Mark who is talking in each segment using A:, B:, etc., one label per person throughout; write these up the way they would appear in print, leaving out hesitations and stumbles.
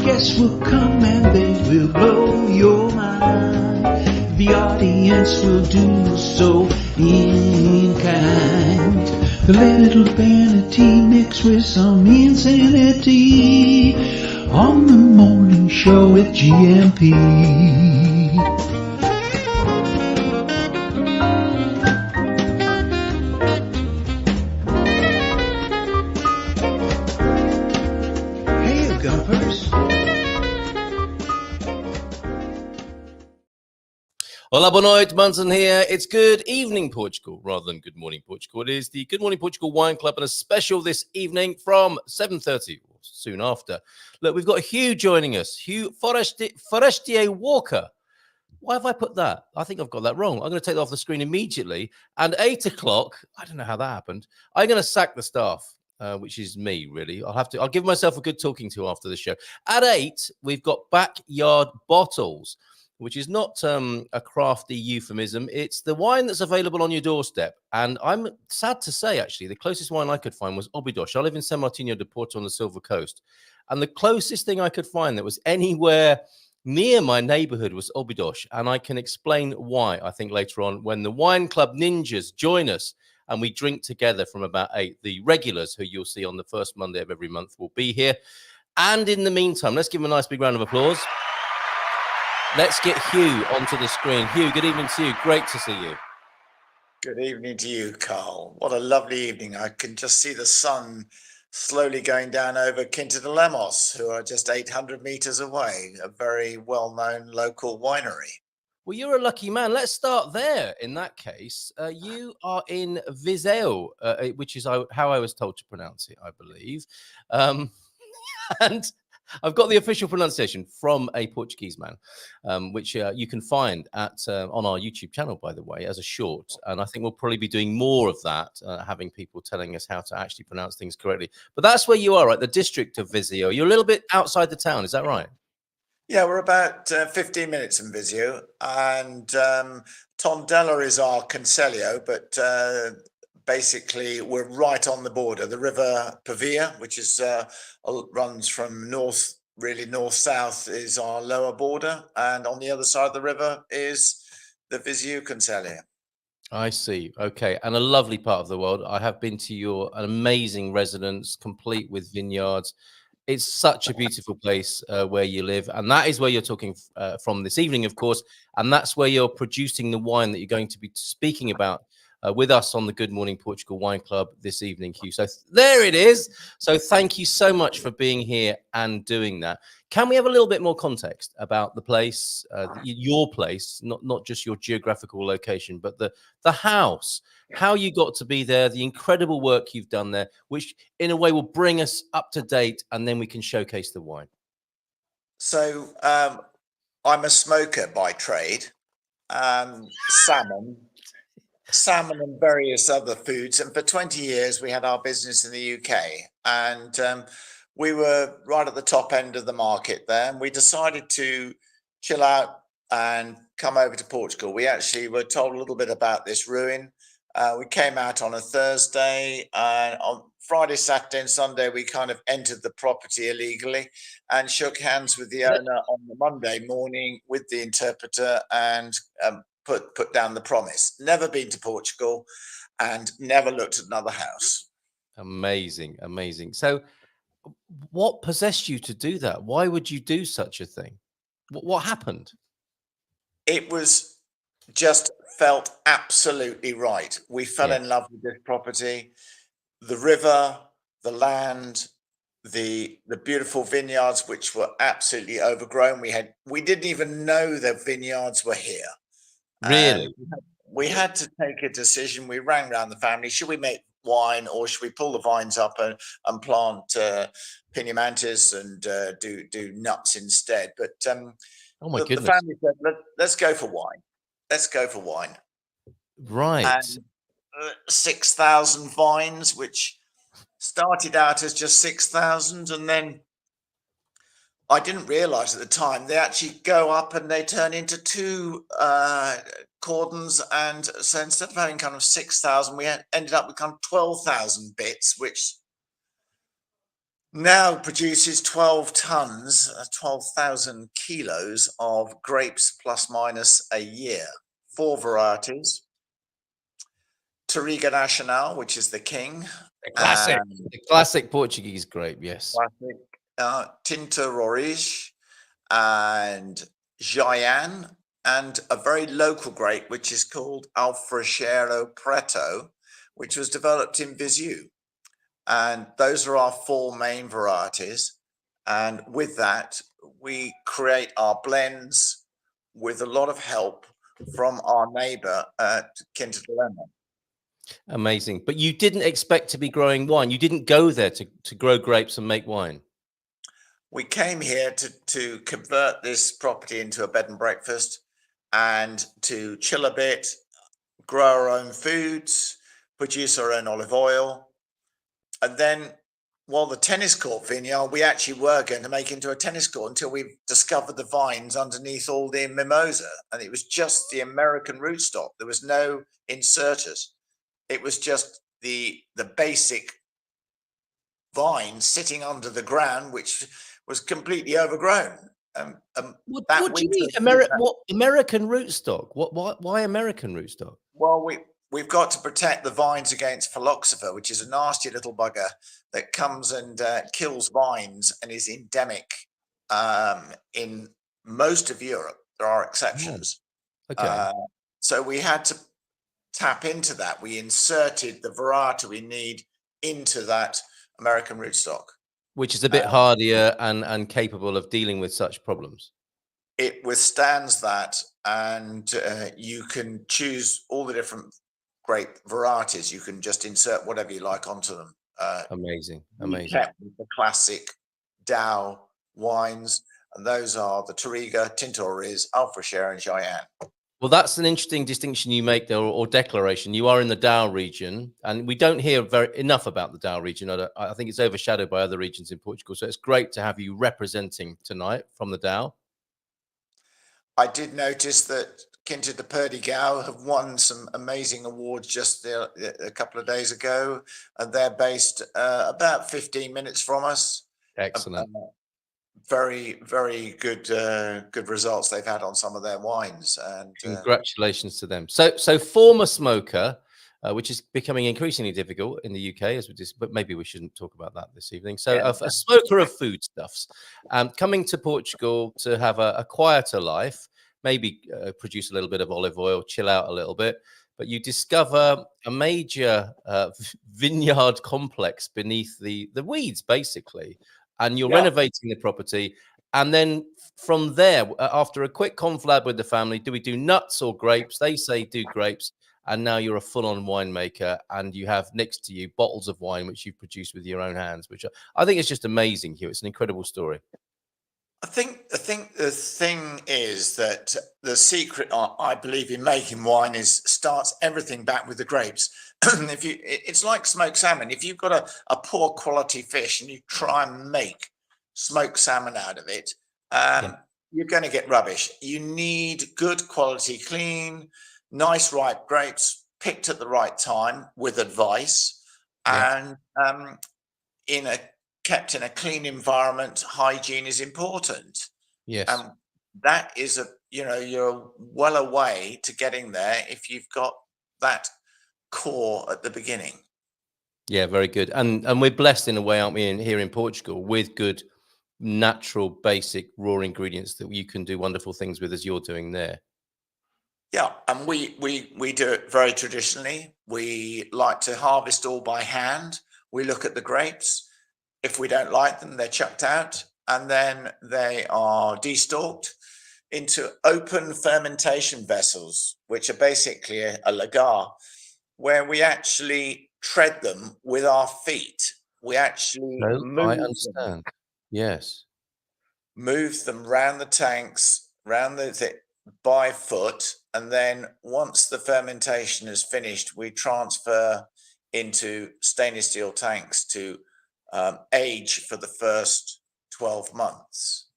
A: guests will come and they will blow your mind. The audience will do so in kind. The little vanity mixed with some insanity on the morning show with GMP.
B: Hola, boa noite, Munson here. It's good evening, Portugal, rather than good morning, Portugal. It is the Good Morning Portugal Wine Club and a special this evening from 7:30, or soon after. Look, we've got Hugh joining us, Hugh Forestier-Walker. Why have I put that? I think I've got that wrong. I'm going to take that off the screen immediately. And 8 o'clock, I don't know how that happened. I'm going to sack the staff, which is me, really. I'll give myself a good talking to after the show. At 8, we've got Backyard Bottles, which is not a crafty euphemism. It's the wine that's available on your doorstep. And I'm sad to say, actually, the closest wine I could find was Óbidos. I live in San Martinho de Porto on the Silver Coast. And the closest thing I could find that was anywhere near my neighborhood was Óbidos. And I can explain why, I think, later on when the Wine Club Ninjas join us and we drink together from about 8. The regulars, who you'll see on the first Monday of every month, will be here. And in the meantime, let's give them a nice big round of applause. Let's get Hugh onto the screen. Hugh, good evening to you. Great to see you.
C: Good evening to you, Carl. What a lovely evening. I can just see the sun slowly going down over Quinta dos Três Rios, who are just 800 meters away, a very well-known local winery.
B: Well, you're a lucky man. Let's start there. In that case, you are in Viseu, which is how I was told to pronounce it, I believe. And I've got the official pronunciation from a Portuguese man, which you can find on our YouTube channel, by the way, as a short. And I think we'll probably be doing more of that, having people telling us how to actually pronounce things correctly. But that's where you are, right? The district of Viseu. You're a little bit outside the town. Is that right?
C: Yeah, we're about 15 minutes in Viseu. And Tondela is our concelho, but basically we're right on the border. The river Pavia, which is runs from north-south, is our lower border, and on the other side of the river is the Viseu concelho.
B: I see. Okay, and a lovely part of the world. I have been to your amazing residence, complete with vineyards. It's such a beautiful place where you live, and that is where you're talking from this evening, of course, and that's where you're producing the wine that you're going to be speaking about with us on the Good Morning Portugal Wine Club this evening, Hugh. So there it is. So thank you so much for being here and doing that. Can we have a little bit more context about the place, your place, not just your geographical location, but the house, how you got to be there, the incredible work you've done there, which in a way will bring us up to date, and then we can showcase the wine.
C: So I'm a smoker by trade. Salmon and various other foods. And for 20 years, we had our business in the UK. And we were right at the top end of the market there. And we decided to chill out and come over to Portugal. We actually were told a little bit about this ruin. We came out on a Thursday, and on Friday, Saturday and Sunday, we kind of entered the property illegally and shook hands with the owner on the Monday morning with the interpreter and put down the promise. Never been to Portugal and never looked at another house.
B: Amazing, amazing. So what possessed you to do that? Why would you do such a thing? What happened?
C: It was just felt absolutely right. We fell in love with this property, the river, the land, the beautiful vineyards, which were absolutely overgrown. We didn't even know the vineyards were here.
B: Really?
C: We had to take a decision. We rang around the family. Should we make wine, or should we pull the vines up and plant pinimantis and do nuts instead? But
B: oh my
C: the
B: goodness.
C: family said, let's go for wine. Let's go for wine.
B: Right.
C: And 6,000 vines, which started out as just 6,000, and then I didn't realize at the time they actually go up and they turn into 2 cordons, and so instead of having kind of 6,000, we ended up with kind of 12,000 bits, which now produces 12 tons, 12,000 kilos of grapes plus minus a year. 4 varieties. Touriga Nacional, which is the king.
B: The classic Portuguese grape, yes.
C: Classic. Tinta Roriz and Jayan, and a very local grape, which is called Alfrecheiro Preto, which was developed in Viseu. And those are our 4 main varieties. And with that, we create our blends with a lot of help from our neighbor at Quinta dos Três Rios.
B: Amazing. But you didn't expect to be growing wine. You didn't go there to grow grapes and make wine.
C: We came here to convert this property into a bed and breakfast and to chill a bit, grow our own foods, produce our own olive oil. And then, while the tennis court vineyard, we actually were going to make into a tennis court until we discovered the vines underneath all the mimosa. And it was just the American rootstock. There was no inserters. It was just the basic vine sitting under the ground, which was completely overgrown.
B: What do you mean, what American rootstock? Why American rootstock?
C: Well, we've got to protect the vines against phylloxera, which is a nasty little bugger that comes and kills vines and is endemic in most of Europe. There are exceptions.
B: Okay.
C: So we had to tap into that. We inserted the variety we need into that American rootstock,
B: Which is a bit hardier and capable of dealing with such problems.
C: It withstands that, and you can choose all the different grape varieties. You can just insert whatever you like onto them.
B: Amazing.
C: Kept with the classic Dow wines, and those are the Touriga, Tinta Roriz, Alfrecheiro, and Jayan.
B: Well, that's an interesting distinction you make there, or declaration. You are in the Dow region, and we don't hear enough about the Dow region. I think it's overshadowed by other regions in Portugal. So it's great to have you representing tonight from the Dow.
C: I did notice that Quinta de Portugal have won some amazing awards just a couple of days ago, and they're based about 15 minutes from us.
B: Excellent.
C: Very, very good results they've had on some of their wines. And
B: congratulations to them. So former smoker, which is becoming increasingly difficult in the UK, but maybe we shouldn't talk about that this evening. So a smoker of foodstuffs, coming to Portugal to have a quieter life, maybe produce a little bit of olive oil, chill out a little bit. But you discover a major vineyard complex beneath the weeds, basically. And you're renovating the property. And then from there, after a quick conflab with the family, do we do nuts or grapes? They say do grapes. And now you're a full-on winemaker, and you have next to you bottles of wine, which you've produced with your own hands, which I think is just amazing, Hugh. It's an incredible story.
C: I think the thing is that the secret, I believe, in making wine starts everything back with the grapes. It's like smoked salmon. If you've got a poor quality fish and you try and make smoked salmon out of it, you're going to get rubbish. You need good quality, clean, nice ripe grapes picked at the right time with advice, and kept in a clean environment. Hygiene is important.
B: Yes.
C: That is you're well away to getting there if you've got that core at the beginning.
B: Yeah, very good. And we're blessed in a way, aren't we, here in Portugal, with good natural basic raw ingredients that you can do wonderful things with, as you're doing there.
C: Yeah, and we do it very traditionally. We like to harvest all by hand. We look at the grapes. If we don't like them, they're chucked out, and then they are destalked into open fermentation vessels, which are basically a lagar, where we actually tread them with our feet. We actually
B: I understand. Yes.
C: Move them round the tanks, by foot, and then once the fermentation is finished, we transfer into stainless steel tanks to age for the first 12 months.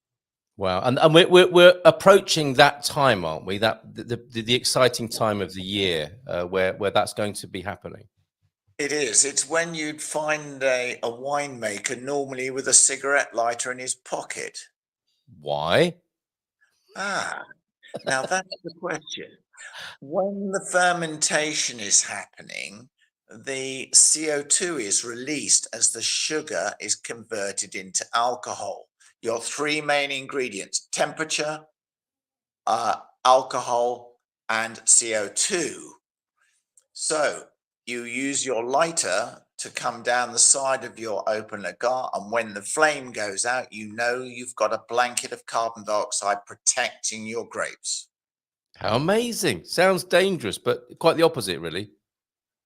B: Wow. And we're approaching that time, aren't we? That the exciting time of the year where that's going to be happening.
C: It is. It's when you'd find a winemaker normally with a cigarette lighter in his pocket.
B: Why?
C: Ah, now that's the question. When the fermentation is happening, the CO2 is released as the sugar is converted into alcohol. Your three main ingredients: temperature, alcohol, and CO2. So you use your lighter to come down the side of your open agar, and when the flame goes out, you know you've got a blanket of carbon dioxide protecting your grapes.
B: How amazing. Sounds dangerous, but quite the opposite, really.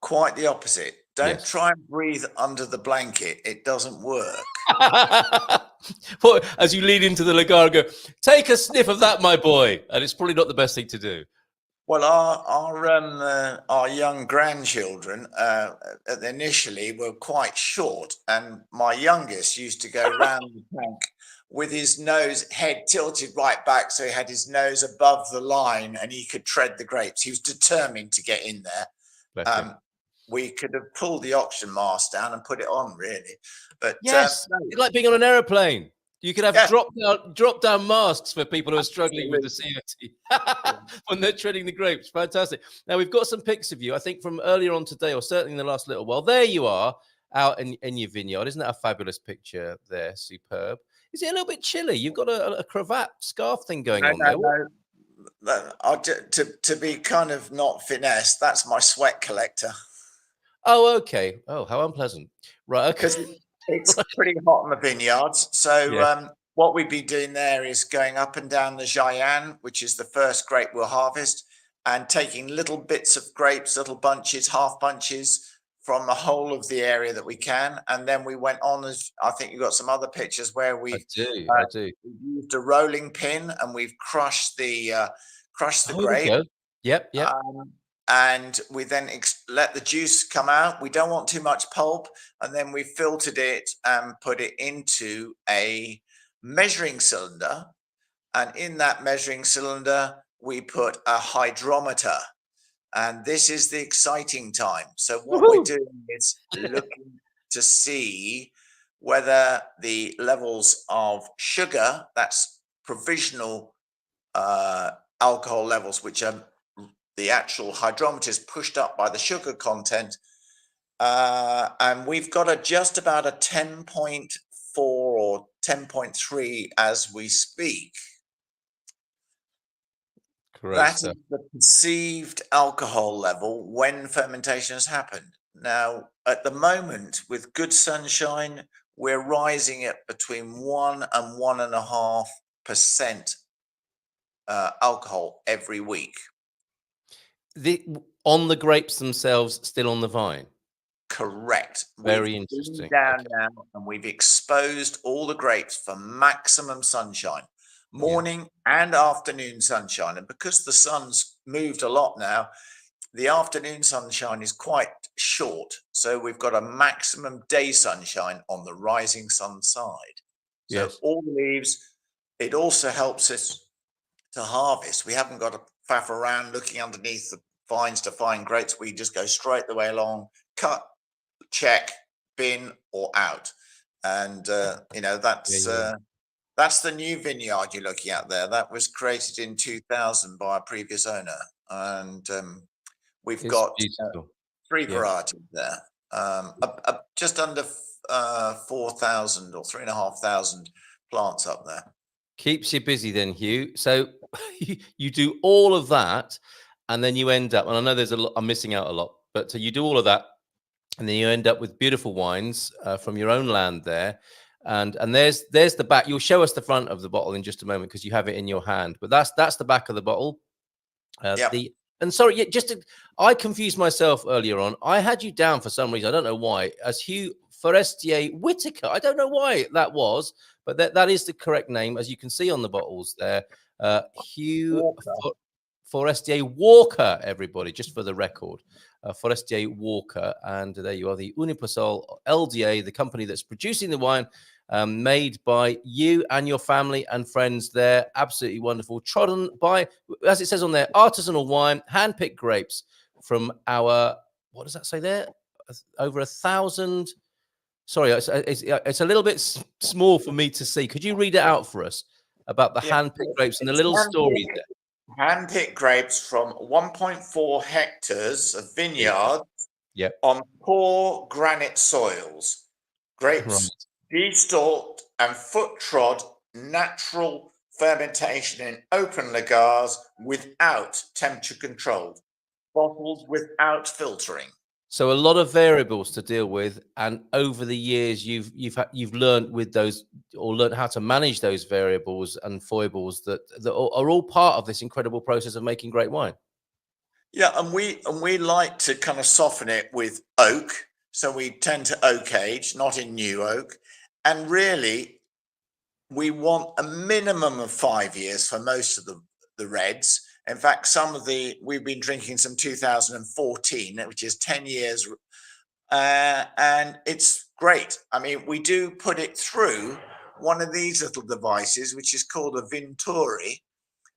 C: Quite the opposite. Don't
B: Yes.
C: try and breathe under the blanket. It doesn't work.
B: As you lean into the lagar and go, take a sniff of that, my boy. And it's probably not the best thing to do.
C: Well, our young grandchildren initially were quite short, and my youngest used to go round the tank with his head tilted right back, so he had his nose above the line, and he could tread the grapes. He was determined to get in there.
B: Bless him.
C: We could have pulled the oxygen mask down and put it on, really. But
B: Yes, it's like being on an aeroplane. You could have
C: yes,
B: drop down masks for people who are struggling with the
C: absolutely.
B: CO2 when they're treading the grapes. Fantastic. Now, we've got some pics of you, I think, from earlier on today, or certainly in the last little while. There you are out in your vineyard. Isn't that a fabulous picture there? Superb. Is it a little bit chilly? You've got a cravat scarf thing going on there.
C: To be kind of not finesse, that's my sweat collector.
B: Oh, okay. Oh, how unpleasant. Right, okay.
C: Because it's pretty hot in the vineyards. So
B: Yeah.
C: what we'd be doing there is going up and down the Jayan, which is the first grape we'll harvest, and taking little bits of grapes, little bunches, half bunches from the whole of the area that we can. And then we went on, as I think you've got some other pictures where
B: I
C: we've
B: do.
C: used a rolling pin and we've crushed the
B: Oh, here we
C: grape.
B: go. Yep.
C: And we then let the juice come out. We don't want too much pulp. And then we filtered it and put it into a measuring cylinder. And in that measuring cylinder, we put a hydrometer. And this is the exciting time. So what we're doing is looking to see whether the levels of sugar, that's provisional alcohol levels, which are the actual hydrometer is pushed up by the sugar content, and we've got just about a 10.4 or 10.3 as we speak. That is the perceived alcohol level when fermentation has happened. Now, at the moment, with good sunshine, we're rising at between 1 and 1.5% alcohol every week.
B: On the grapes themselves, still on the vine.
C: Correct.
B: Very interesting.
C: Down now, and we've exposed all the grapes for maximum sunshine, morning and afternoon sunshine. And because the sun's moved a lot now, the afternoon sunshine is quite short. So we've got a maximum day sunshine on the rising sun side. So all the leaves, it also helps us to harvest. We haven't got to faff around looking underneath the vines to find grapes. We just go straight the way along, cut, check, bin, or out. And that's the new vineyard you're looking at there. That was created in 2000 by a previous owner, and we've got 3 varieties there, just under 4,000 or 3,500 plants up there.
B: Keeps you busy then, Hugh. So you do all of that, and then you end up, and I know there's a lot, I'm missing out a lot, but you do all of that, and then you end up with beautiful wines from your own land there. And there's the back. You'll show us the front of the bottle in just a moment because you have it in your hand. But that's the back of the bottle. And sorry, I confused myself earlier on. I had you down for some reason, I don't know why, as Hugh Forestier-Walker. I don't know why that was, but that is the correct name, as you can see on the bottles there. Hugh Forestier-Walker, everybody, just for the record. Forestier-Walker, and there you are, the Universal LDA, the company that's producing the wine, made by you and your family and friends there. Absolutely wonderful. Trodden by, as it says on there, artisanal wine, hand-picked grapes from our, what does that say there? over 1,000. Sorry, it's a little bit small for me to see. Could you read it out for us about the hand-picked grapes and the little story there?
C: Hand-picked grapes from 1.4 hectares of vineyard on poor granite soils. Grapes destalked and foot-trod, natural fermentation in open lagars without temperature control, bottled without filtering.
B: So a lot of variables to deal with, and over the years you've learned with those, or learned how to manage those variables and foibles that are all part of this incredible process of making great wine.
C: Yeah, and we like to kind of soften it with oak, so we tend to oak age, not in new oak, and really we want a minimum of 5 years for most of the reds. In fact, we've been drinking some 2014, which is 10 years, and it's great. I mean, we do put it through one of these little devices, which is called a Venturi.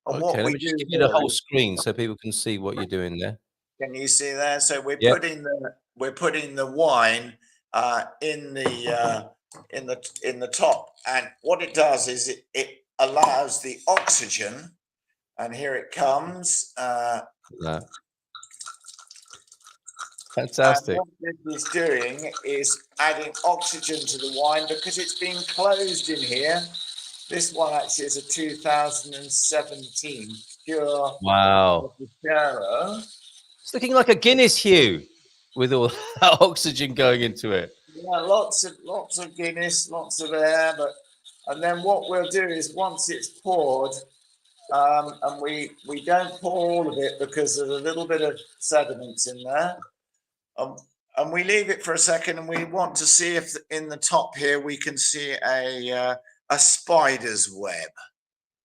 C: And
B: Okay,
C: what
B: let
C: we
B: me
C: do
B: just give you the whole screen so people can see what you're doing there.
C: Can you see there? So we're putting the wine in the top, and what it does is it allows the oxygen. And here it comes.
B: Fantastic.
C: And what this is doing is adding oxygen to the wine because it's been closed in here. This one actually is a 2017 pure.
B: Wow. It's looking like a Guinness, Hugh, with all that oxygen going into it.
C: Yeah, lots of Guinness, lots of air, and then what we'll do is once it's poured. And we don't pour all of it because there's a little bit of sediments in there. And we leave it for a second, and we want to see if in the top here we can see a spider's web.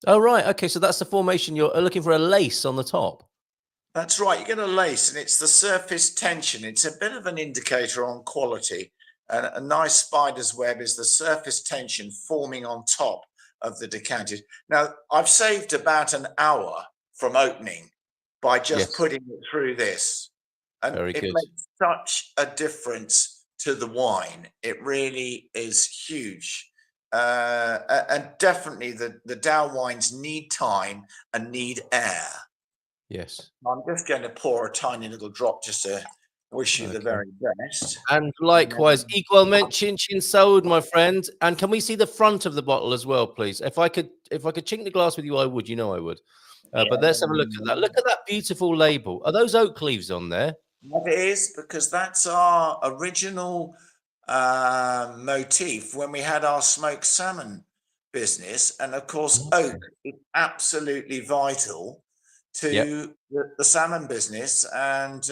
B: Oh, right. Okay, so that's the formation. You're looking for a lace on the top.
C: That's right. You get a lace, and it's the surface tension. It's a bit of an indicator on quality. And a nice spider's web is the surface tension forming on top of the decanted. Now, I've saved about an hour from opening by just putting it through this. And it makes such a difference to the wine. It really is huge. And definitely the Dow wines need time and need air.
B: Yes.
C: I'm just going to pour a tiny little drop just to wish you the very best.
B: And likewise, equal mention, chin sold, my friend. And can we see the front of the bottle as well, please? If I could chink the glass with you, I would. You know I would. But let's have a look at that. Look at that beautiful label. Are those oak leaves on there?
C: That is, because that's our original motif when we had our smoked salmon business. And of course, oak is absolutely vital to the salmon business. And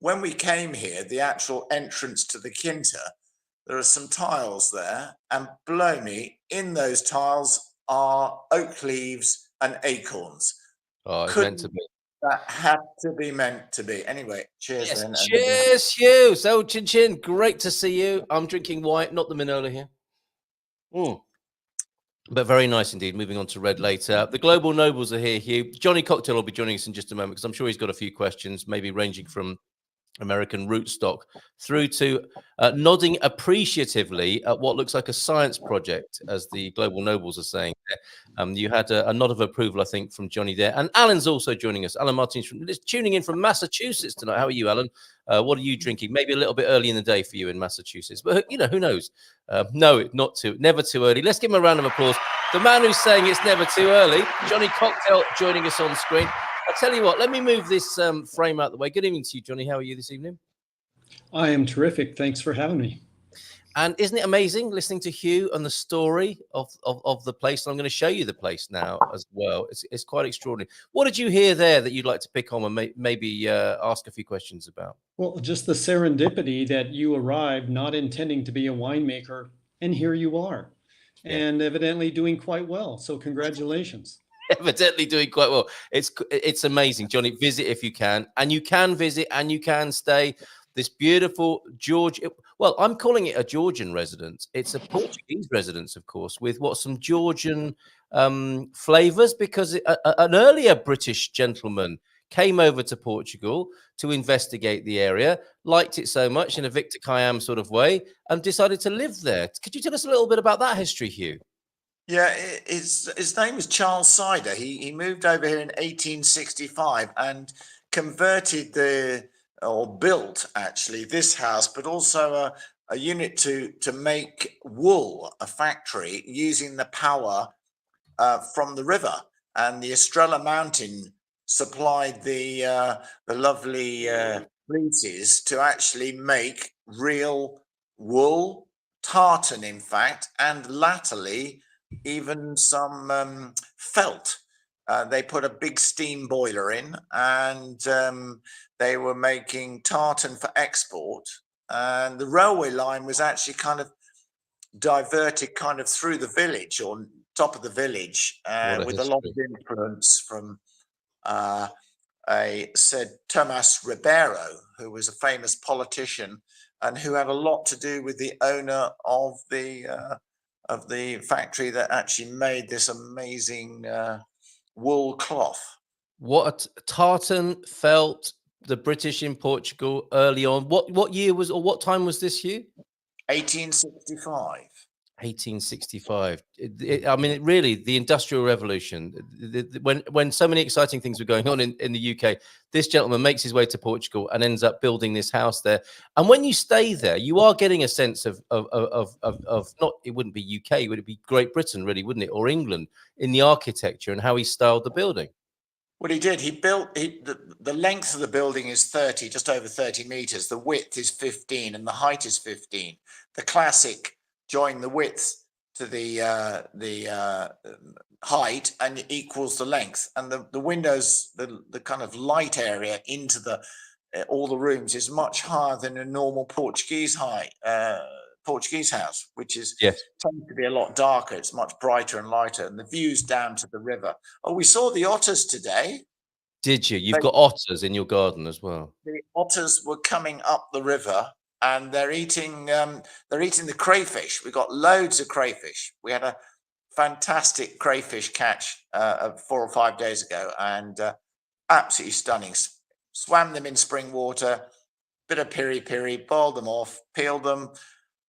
C: when we came here, the actual entrance to the Quinta, there are some tiles there, and below me, in those tiles are oak leaves and acorns.
B: Oh, it's meant to be.
C: That had to be meant to be. Anyway, cheers.
B: Yes,
C: then.
B: Cheers, Hugh. So, Chin Chin, great to see you. I'm drinking white, not the Minola here. But very nice indeed. Moving on to red later. The Global Nobles are here, Hugh. Johnny Cocktail will be joining us in just a moment because I'm sure he's got a few questions, maybe ranging from American rootstock through to nodding appreciatively at what looks like a science project, as the Global Nobles are saying there. You had a nod of approval, I think, from Johnny there. And Alan's also joining us. Alan Martin's tuning in from Massachusetts tonight. How are you, Alan? What are you drinking? Maybe a little bit early in the day for you in Massachusetts, but you know, who knows? No, never too early. Let's give him a round of applause. The man who's saying it's never too early, Johnny Cocktail, joining us on screen. I'll tell you what, let me move this frame out the way. Good evening to you, Johnny. How are you this evening?
D: I am terrific. Thanks for having me.
B: And isn't it amazing listening to Hugh and the story of the place? And I'm going to show you the place now as well. It's quite extraordinary. What did you hear there that you'd like to pick on and maybe ask a few questions about?
D: Well, just the serendipity that you arrived not intending to be a winemaker, and here you are, and evidently doing quite well. So congratulations.
B: Evidently doing quite well. It's amazing, Johnny. Visit if you can, and you can visit and you can stay. This beautiful well, I'm calling it a Georgian residence. It's a Portuguese residence, of course, with some Georgian flavors, because an earlier British gentleman came over to Portugal to investigate the area, liked it so much in a Victor Khayyam sort of way, and decided to live there. Could you tell us a little bit about that history, Hugh?
C: Yeah, his name was Charles Sider. He moved over here in 1865 and converted or built actually this house, but also a unit to make wool, a factory using the power from the river. And the Estrella Mountain supplied the lovely fleeces to actually make real wool, tartan, in fact, and latterly even some felt. They put a big steam boiler in, and they were making tartan for export. And the railway line was actually kind of diverted kind of through the village or top of the village with a lot of influence from said Tomas Ribeiro, who was a famous politician and who had a lot to do with the owner of the factory that actually made this amazing wool cloth.
B: What tartan felt the British in Portugal early on? What year was, or what time was this, Hugh?
C: 1865.
B: 1865. I mean, really, the Industrial Revolution, when so many exciting things were going on in the UK, this gentleman makes his way to Portugal and ends up building this house there. And when you stay there, you are getting a sense of not, it wouldn't be UK, would it be Great Britain, really, wouldn't it? Or England, in the architecture and how he styled the building.
C: What he did, he built, the length of the building is 30, just over 30 meters. The width is 15 and the height is 15. The classic join the width to the height and it equals the length. And the windows, the kind of light area into all the rooms is much higher than a normal Portuguese Portuguese house, which is tends to be a lot darker. It's much brighter and lighter, and the views down to the river. Oh, we saw the otters today.
B: Did you? You've got otters in your garden as well.
C: The otters were coming up the river, and they're eating the crayfish. We got loads of crayfish. We had a fantastic crayfish catch 4 or 5 days ago, and absolutely stunning. Swam them in spring water, bit of piri-piri, boiled them off, peeled them.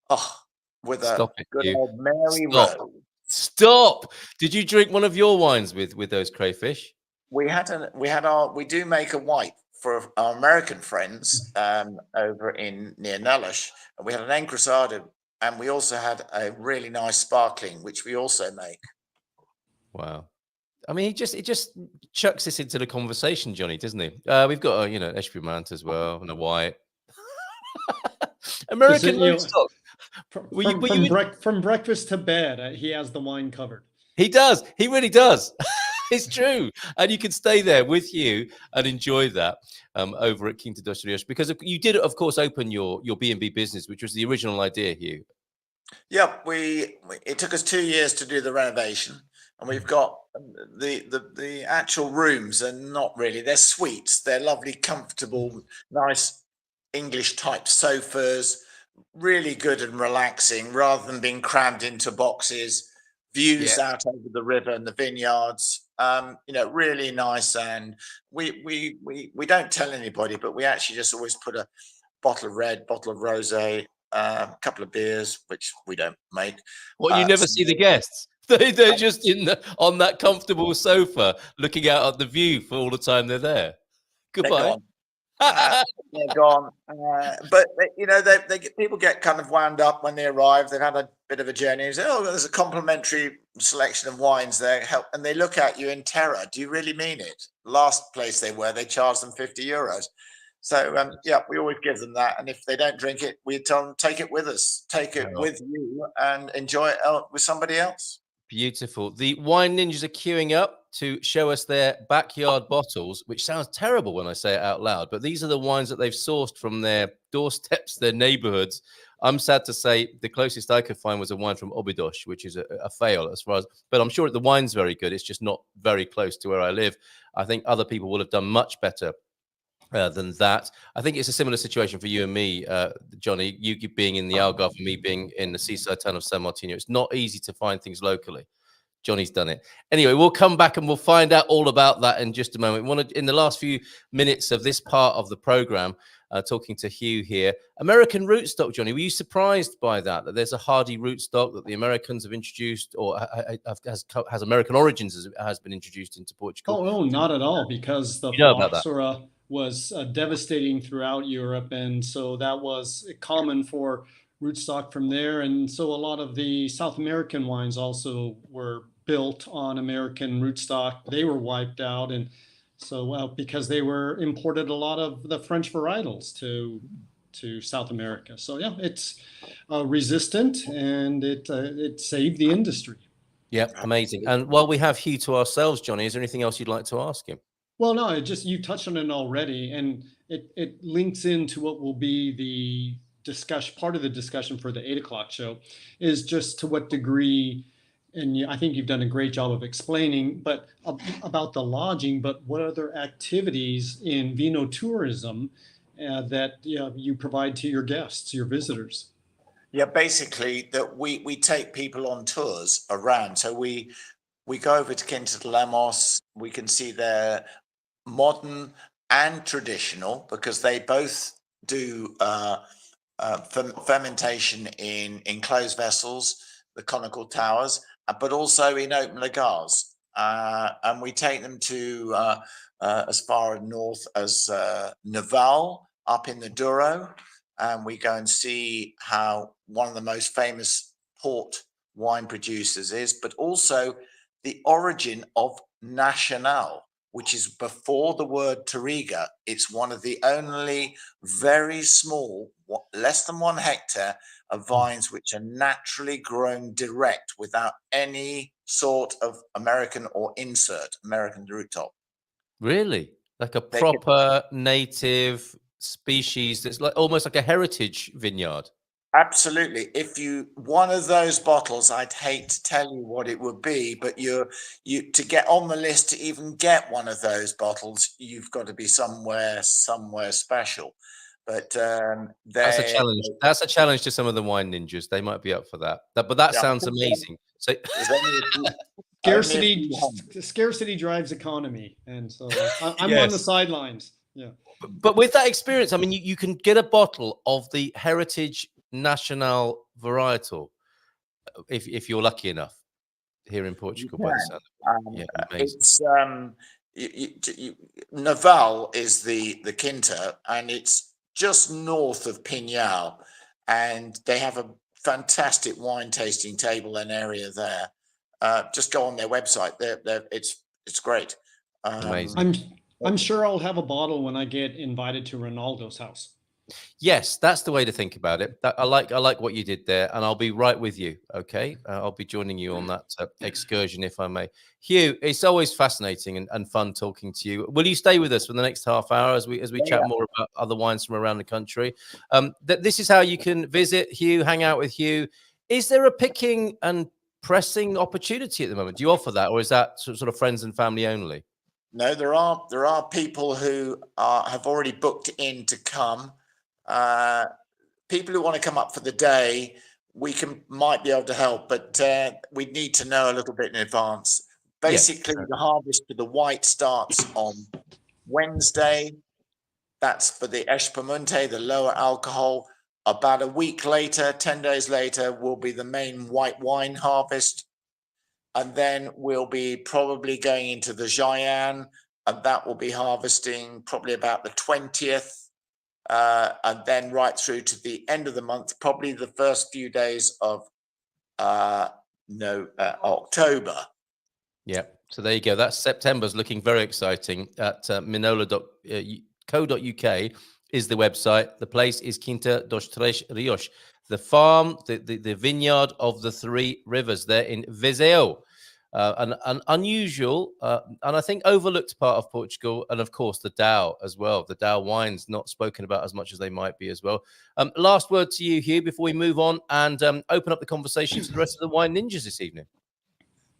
C: Oh, with a good old Mary Rose.
B: Stop! Did you drink one of your wines with those crayfish?
C: We do make a white for our American friends over near Nellish, and we had an Encruzado, and we also had a really nice sparkling, which we also make.
B: Wow. I mean, he just chucks this into the conversation, Johnny, doesn't he? We've got a Espumante as well, and a white. American rootstock.
D: From breakfast to bed, he has the wine covered.
B: He does. He really does. It's true. And you can stay there with you and enjoy that over at Quinta dos Três Rios, because you did, of course, open your B&B business, which was the original idea, Hugh.
C: Yeah, it took us 2 years to do the renovation, and we've got the actual rooms are not really, they're suites. They're lovely, comfortable, nice English type sofas, really good and relaxing rather than being crammed into boxes. Views out over the river and the vineyards, really nice. And we don't tell anybody, but we actually just always put a bottle of red, bottle of rosé, a couple of beers, which we don't make.
B: Well, you never see the guests. They're just on that comfortable sofa looking out at the view for all the time they're there. Goodbye.
C: They're gone. But people get kind of wound up when they arrive. They've had a bit of a journey and say, "Oh, there's a complimentary selection of wines there." And they look at you in terror. Do you really mean it? Last place they were, they charged them €50. So we always give them that. And if they don't drink it, we tell them, take it with us, take it with you, and enjoy it with somebody else.
B: Beautiful. The wine ninjas are queuing up to show us their backyard bottles, which sounds terrible when I say it out loud, but these are the wines that they've sourced from their doorsteps, their neighborhoods. I'm sad to say the closest I could find was a wine from Óbidos, which is a fail as far as, but I'm sure the wine's very good. It's just not very close to where I live. I think other people will have done much better than that. I think it's a similar situation for you and me, Johnny, you being in the Algarve and me being in the seaside town of San Martino. It's not easy to find things locally. Johnny's done it. Anyway, we'll come back and we'll find out all about that in just a moment. We want to, in the last few minutes of this part of the program, talking to Hugh here. American rootstock, Johnny, were you surprised by that there's a hardy rootstock that the Americans have introduced, or has American origins as it has been introduced into Portugal?
D: Oh, no, not at all, because the phylloxera was devastating throughout Europe, and so that was common for rootstock from there. And so a lot of the South American wines also were built on American rootstock. They were wiped out, and so because they were imported a lot of the French varietals to South America. So yeah, it's resistant, and it saved the industry.
B: Yeah, amazing. And while we have Hugh to ourselves, Johnny, is there anything else you'd like to ask him?
D: Well, no, you touched on it already, and it links into what will be the part of the discussion for the 8 o'clock show, is just to what degree, and I think you've done a great job of explaining, but about the lodging, but what other activities in vino tourism that you provide to your guests, your visitors?
C: Yeah, basically that we take people on tours around. So we go over to Quinta dos Três Rios. We can see their modern and traditional, because they both do fermentation in enclosed vessels, the conical towers, but also in open lagars. And we take them to as far north as Naval, up in the Douro, and we go and see how one of the most famous port wine producers is, but also the origin of Nacional, which is before the word Touriga. It's one of the only very small, less than 1 hectare of vines which are naturally grown direct without any sort of American or insert American root top.
B: Really? Like a proper native species that's like almost like a heritage vineyard?
C: Absolutely. If one of those bottles, I'd hate to tell you what it would be, but you to get on the list to even get one of those bottles, you've got to be somewhere special. But
B: that's a challenge. That's a challenge to some of the wine ninjas. They might be up for that. But that sounds amazing. So
D: scarcity drives economy, and so I'm
B: Yes.
D: on the sidelines. Yeah.
B: But with that experience, I mean, you can get a bottle of the Heritage Nacional varietal if you're lucky enough here in Portugal. By the sound of it. Yeah, amazing.
C: It's Naval is the Quinta, and it's just north of Pinhal, and they have a fantastic wine tasting table and area there. Just go on their website. It's great.
B: Amazing.
D: I'm sure I'll have a bottle when I get invited to Ronaldo's house.
B: Yes, that's the way to think about it. I like what you did there, and I'll be right with you. Okay, I'll be joining you on that excursion, if I may. Hugh, it's always fascinating and fun talking to you. Will you stay with us for the next half hour as we chat more about other wines from around the country? This is how you can visit Hugh, hang out with Hugh. Is there a picking and pressing opportunity at the moment? Do you offer that, or is that sort of friends and family only?
C: No, there are people who have already booked in to come. People who want to come up for the day, might be able to help, but we need to know a little bit in advance. Basically, the harvest for the white starts on Wednesday. That's for the Espumonte, the lower alcohol. About a week later, 10 days later, will be the main white wine harvest. And then we'll be probably going into the Jayan, and that will be harvesting probably about the 20th. And then right through to the end of the month, probably the first few days of October.
B: Yeah, so there you go. That's September's looking very exciting. At minola.co.uk is the website. The place is Quinta dos Três Rios, the farm, the vineyard of the Three Rivers there in Viseu. An unusual and I think overlooked part of Portugal, and of course the Dow as well. The Dow wines not spoken about as much as they might be as well. Last word to you, Hugh, before we move on and open up the conversation to the rest of the wine ninjas this evening.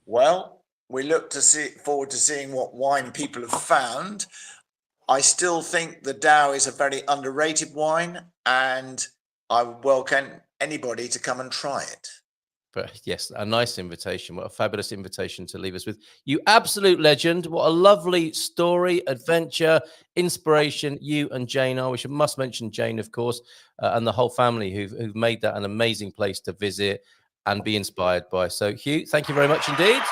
C: Well, we look forward to seeing what wine people have found. I still think the Dow is a very underrated wine, and I would welcome anybody to come and try it.
B: But yes, a nice invitation. What a fabulous invitation to leave us with. You absolute legend. What a lovely story, adventure, inspiration you and Jane are. We must mention Jane, of course, and the whole family who've made that an amazing place to visit and be inspired by. So, Hugh, thank you very much indeed.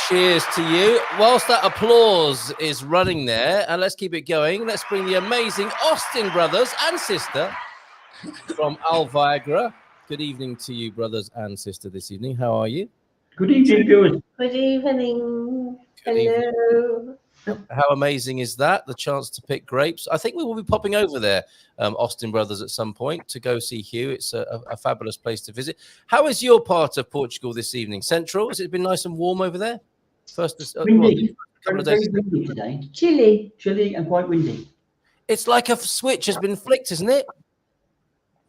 B: Cheers to you. Whilst that applause is running there, and let's keep it going, let's bring the amazing Austin brothers and sister from Alviagra. Good evening to you, brothers and sister, this evening. How are you?
E: Good evening, viewers.
F: Good evening.
B: Good
F: Hello.
B: evening. How amazing is that? The chance to pick grapes. I think we will be popping over there, Austin brothers, at some point to go see Hugh. It's a fabulous place to visit. How is your part of Portugal this evening? Central? Has it been nice and warm over there?
E: Windy. Couple of days windy today. Chilly and quite windy.
B: It's like a switch has been flicked, isn't it?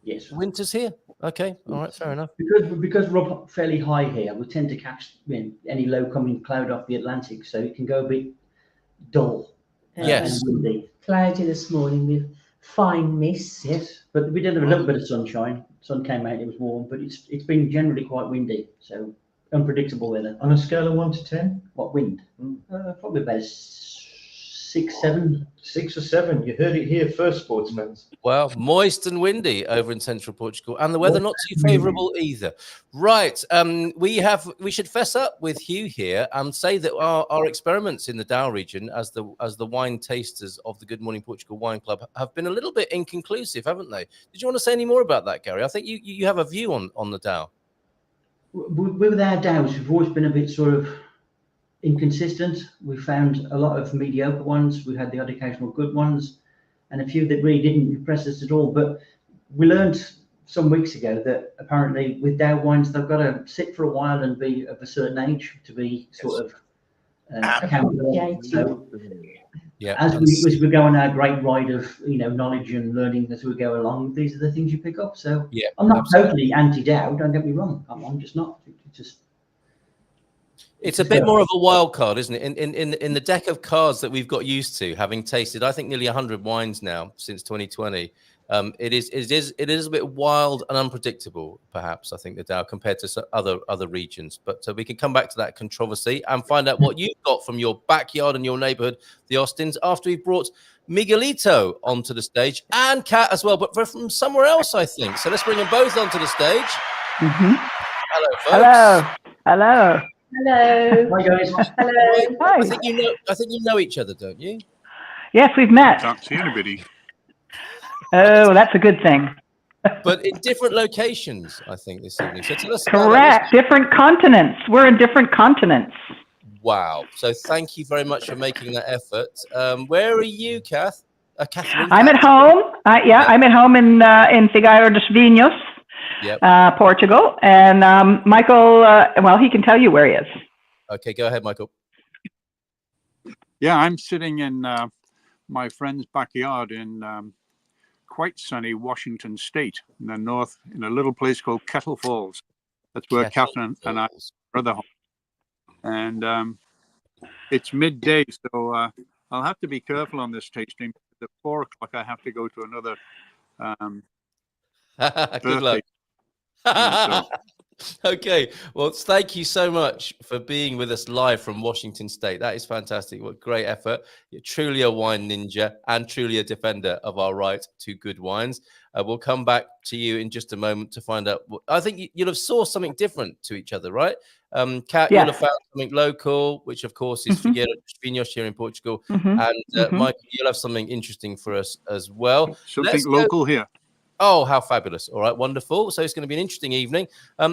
E: Yes.
B: Winter's here. Okay. All right. Fair enough.
E: Because we're up fairly high here, we tend to catch any low coming cloud off the Atlantic, so it can go a bit dull.
B: Yes.
E: And windy.
F: Cloudy this morning with fine mist.
E: Yes, but we did have a little bit of sunshine. Sun came out, it was warm, but it's been generally quite windy, so unpredictable weather.
G: On a scale of 1 to 10,
E: what wind? Probably about 6, 7.
G: 6 or 7. You heard it here first, sportsmen.
B: Well, moist and windy over in central Portugal, and the weather not too favourable either. Right, we should fess up with Hugh here and say that our experiments in the Dow region as the wine tasters of the Good Morning Portugal Wine Club have been a little bit inconclusive, haven't they? Did you want to say any more about that, Gary? I think you have a view on the Dow.
E: With our DAOs, we've always been a bit sort of inconsistent. We found a lot of mediocre ones. We had the odd occasional good ones and a few that really didn't impress us at all. But we learned some weeks ago that apparently with DAO wines, they've got to sit for a while and be of a certain age to be sort of accountable. So,
B: yeah,
E: as we go on our great ride of knowledge and learning as we go along, these are the things you pick up. So
B: yeah,
E: I'm not totally anti-DAO, don't get me wrong. I'm just not.
B: It's a bit more of a wild card, isn't it? In the deck of cards that we've got used to, having tasted, I think, nearly 100 wines now since 2020. It is a bit wild and unpredictable, perhaps. I think the Dow compared to some other regions. But we can come back to that controversy and find out what you've got from your backyard and your neighbourhood, the Austins, after we've brought Miguelito onto the stage and Kat as well, but from somewhere else, I think. So let's bring them both onto the stage.
H: Mm-hmm.
B: Hello, folks.
H: Hello.
F: Hello.
E: Hi guys.
F: Hello.
H: Hi.
B: I think you know each other, don't you?
H: Yes, we've met.
I: Can't see anybody.
H: Oh, that's a good thing.
B: But in different locations, I think, this evening. So tell us
H: Correct. Different continents. We're in different continents.
B: Wow. So thank you very much for making that effort. Where are you, Catherine?
H: I'm at home. I'm at home in Figueira dos Vinhos, Portugal. And Michael, well, he can tell you where he is.
B: Okay, go ahead, Michael.
I: Yeah, I'm sitting in my friend's backyard in quite sunny Washington State in the north, in a little place called Kettle Falls. That's where Catherine and I brother home. And it's midday, so I'll have to be careful on this tasting. At 4 o'clock, I have to go to another
B: Good luck. Okay, well, thank you so much for being with us live from Washington State. That is fantastic. What great effort. You're truly a wine ninja and truly a defender of our right to good wines. We'll come back to you in just a moment to find out. I think you'll have sourced something different to each other, right? Kat, you'll have found something local, which of course is Figueira dos Vinhos here in Portugal. And Michael, you'll have something interesting for us as well.
I: Something local here.
B: Oh, how fabulous. All right, wonderful. So it's going to be an interesting evening.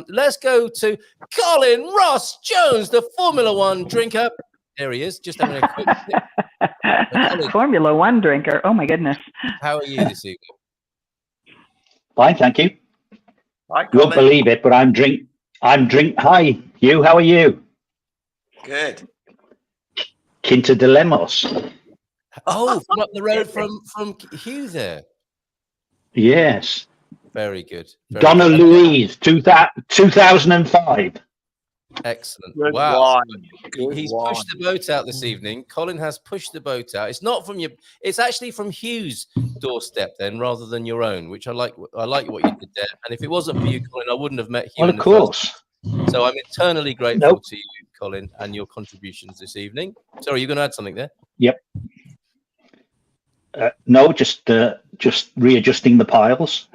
B: Let's go to Colin Ross Jones, the Formula One drinker. There he is, just having a quick
H: Formula One drinker. Oh, my goodness.
B: How are you this evening?
J: Fine, thank you.
C: Hi,
J: You won't believe it, but I'm drink. Hi, Hugh, how are you?
C: Good.
J: Quinta de Lemos.
B: Oh, from up the road from Hugh there.
J: Yes.
B: Very good.
J: Donna Louise, 2005.
B: Excellent.
C: Good
B: Wow.
C: wine.
B: He's pushed the boat out this evening. Colin has pushed the boat out. It's not from it's actually from Hugh's doorstep then, rather than your own, which I like what you did there. And if it wasn't for you, Colin, I wouldn't have met Hugh
J: Well,
B: in
J: of
B: the
J: course.
B: first. So I'm eternally grateful
J: Nope.
B: to you, Colin, and your contributions this evening. Sorry, you're going to add something there?
J: Yep. No, just readjusting the piles.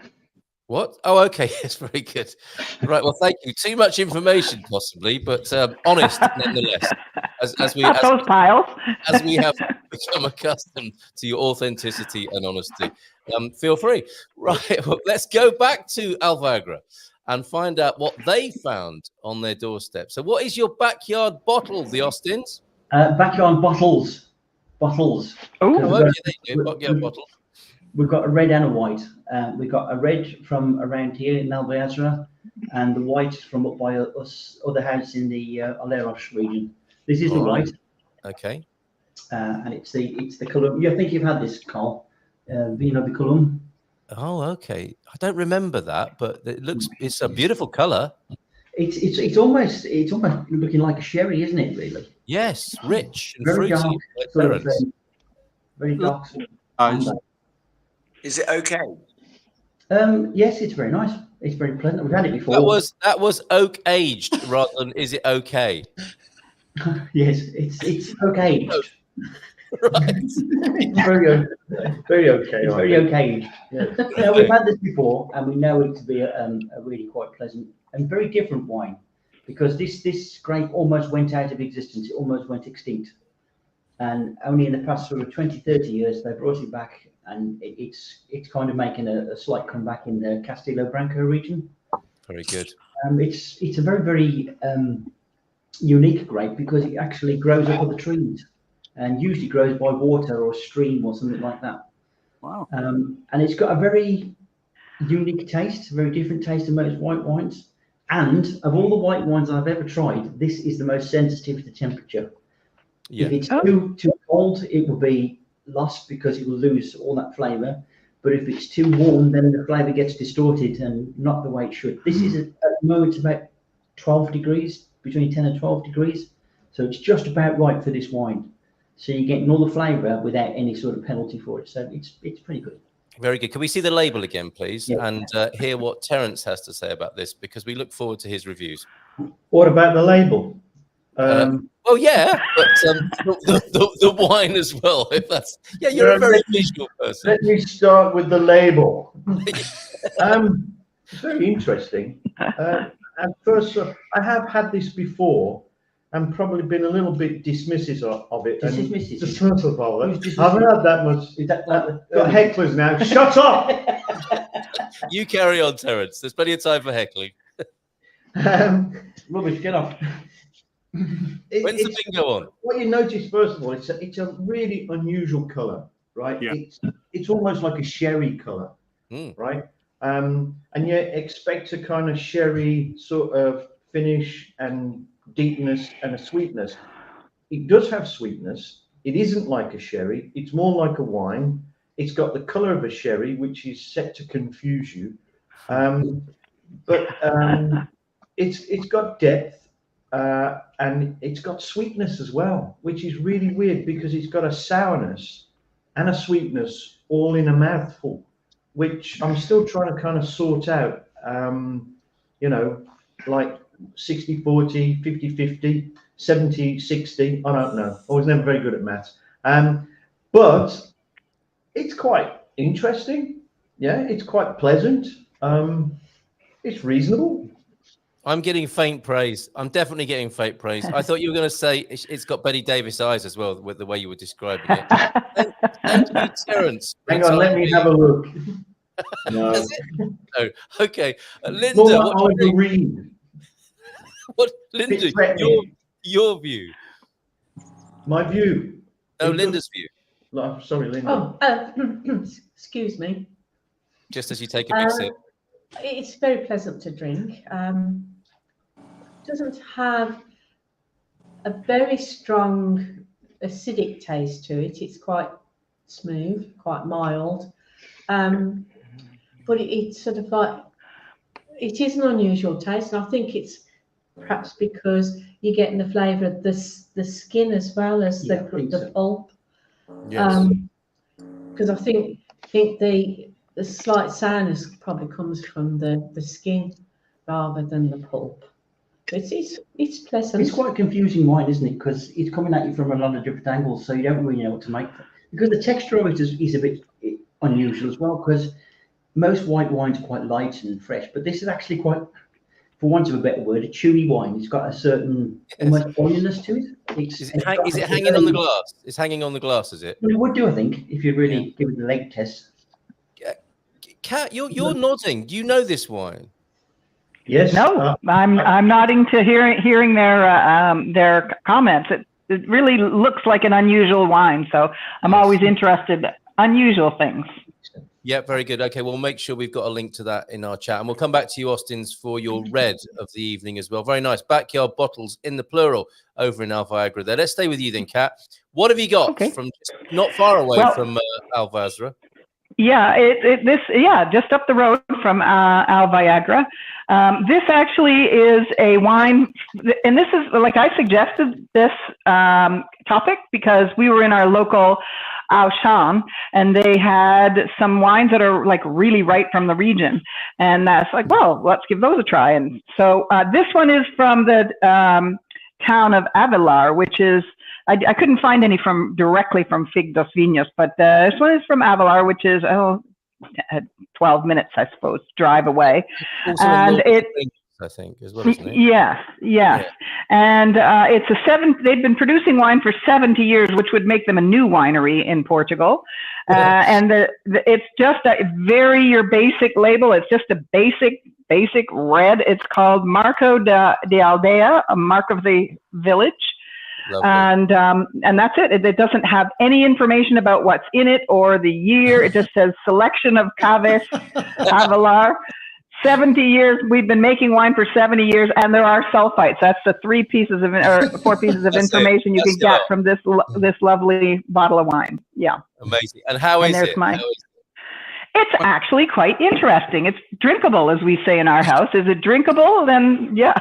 B: What? Oh, okay. Yes, very good. Right. Well, thank you. Too much information, possibly, but honest nonetheless. As we have become accustomed to your authenticity and honesty, feel free. Right. Well, let's go back to Alvagra and find out what they found on their doorstep. So, what is your backyard bottle, the Austins?
E: Backyard bottles.
B: Oh, okay. There you go. Backyard bottle.
E: We've got a red and a white. We've got a red from around here in Alvagra, and the white from up by us, other house in the Aleros region. This is the white.
B: Okay.
E: And it's the colour. I think you've had this, Carl. Vino Biculum.
B: Oh, okay. I don't remember that, but it's a beautiful colour.
E: It's almost looking like a sherry, isn't it? Really.
B: Yes, rich and
E: very
B: fruity.
E: Dark, sort of, very dark.
C: Is it okay?
E: Yes, it's very nice. It's very pleasant. We've had it before.
B: That was oak aged rather than is it okay?
E: Yes, it's oak aged.
B: Right.
G: Very okay.
E: It's very okay. Yeah. We've had this before, and we know it to be a really quite pleasant and very different wine, because this grape almost went out of existence. It almost went extinct, and only in the past sort of 20, 30 years they brought it back, and it's kind of making a slight comeback in the Castillo Branco region.
B: Very good.
E: It's a very, very unique grape because it actually grows up on the trees, and usually grows by water or stream or something like that.
I: Wow.
E: And it's got a very unique taste, very different taste than most white wines. And of all the white wines I've ever tried, this is the most sensitive to temperature. Yeah. If it's too cold, it will be lost because it will lose all that flavour. But if it's too warm, then the flavour gets distorted and not the way it should. This is at the moment about 12 degrees, between 10 and 12 degrees. So it's just about right for this wine. So you're getting all the flavour without any sort of penalty for it. So it's pretty good.
B: Very good. Can we see the label again, please?
E: Yeah.
B: And hear what Terence has to say about this, because we look forward to his reviews.
G: What about the label?
B: Well, yeah, but the wine as well. If that's you're a very visual person.
G: Let me start with the label. It's very interesting. At first, I have had this before and probably been a little bit dismissive of it. Dismissive of it. I haven't had that much. Got hecklers now. Shut up!
B: You carry on, Terence. There's plenty of time for heckling.
G: Rubbish, get off.
B: When's the bingo on?
G: What you notice, first of all, it's a really unusual colour, right?
I: Yeah.
G: It's almost like a sherry colour, right? And you expect a kind of sherry sort of finish and deepness and a sweetness. It does have sweetness. It isn't like a sherry. It's more like a wine. It's got the colour of a sherry, which is set to confuse you. But it's got depth. And it's got sweetness as well, which is really weird because it's got a sourness and a sweetness all in a mouthful, which I'm still trying to kind of sort out. Like 60-40, 50-50, 70-60. I don't know. I was never very good at maths. But it's quite interesting. Yeah, it's quite pleasant. It's reasonable.
B: I'm getting faint praise. I'm definitely getting faint praise. I thought you were going to say it's got Betty Davis eyes as well, with the way you were describing it. Thank you, Terence.
G: Hang on, let me have a look. No.
B: No. Okay. Linda, Linda, your view.
G: My view.
B: No, Linda's view.
G: No, sorry, Linda.
F: Oh, excuse me.
B: Just as you take a big sip.
F: It's very pleasant to drink. Doesn't have a very strong acidic taste to it. It's quite smooth, quite mild. But it's sort of like, it is an unusual taste, and I think it's perhaps because you're getting the flavour of the skin as well as the pulp.
B: Yes.
F: Because I think the slight sourness probably comes from the skin rather than the pulp. It's pleasant.
E: It's quite a confusing wine, isn't it? Because it's coming at you from a lot of different angles, so you don't really know what to make. Because the texture of it is a bit unusual as well. Because most white wines are quite light and fresh, but this is actually quite, for want of a better word, a chewy wine. It's got a certain almost oiliness to it.
B: Is it hanging on the glass? It's hanging on the glass, is it?
E: Well, it would do, I think, if you really give it the leg test.
B: Kat, you're nodding. Do you know this wine?
G: Yes.
H: No, I'm nodding to hearing their comments. It really looks like an unusual wine, so I'm always interested in unusual things.
B: Yeah, very good. Okay, we'll make sure we've got a link to that in our chat, and we'll come back to you, Austins, for your red of the evening as well. Very nice. Backyard bottles in the plural over in Alvayagra there. Let's stay with you then, Kat. What have you got from not far away from Alvayagra?
H: Yeah, just up the road from Alvayagra. This actually is a wine, and this is, like, I suggested this topic because we were in our local Auchan, and they had some wines that are like really right from the region, and that's like, well, let's give those a try. And so this one is from the town of Avelar, which is, I couldn't find any directly from Fig dos Vinhos, but this one is from Avelar, which is 12 minutes, I suppose, drive away. And
B: I think, as well, isn't it?
H: Yes. Yeah. And it's they've been producing wine for 70 years, which would make them a new winery in Portugal. And it's just your basic label. It's just a basic red. It's called Marco de Aldea, a mark of the village. Lovely. And that's it. It doesn't have any information about what's in it or the year. It just says selection of Caves Avelar. 70 years. We've been making wine for 70 years, and there are sulfites. That's the 4 pieces of information you can get from this lovely bottle of wine. Yeah.
B: Amazing. And how is it?
H: It's actually quite interesting. It's drinkable, as we say in our house. Is it drinkable? Then, yeah.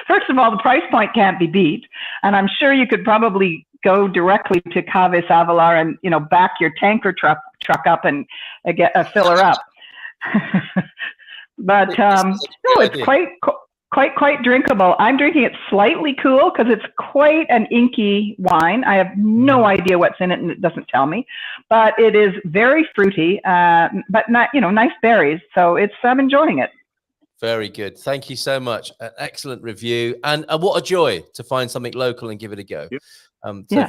H: First of all, the price point can't be beat. And I'm sure you could probably go directly to Caves Avelar and, back your tanker truck up and get a filler up. But no, it's quite drinkable. I'm drinking it slightly cool because it's quite an inky wine. I have no idea what's in it, and it doesn't tell me. But it is very fruity, but not, nice berries. So I'm enjoying it.
B: Very good. Thank you so much. An excellent review, and what a joy to find something local and give it a go. Yep.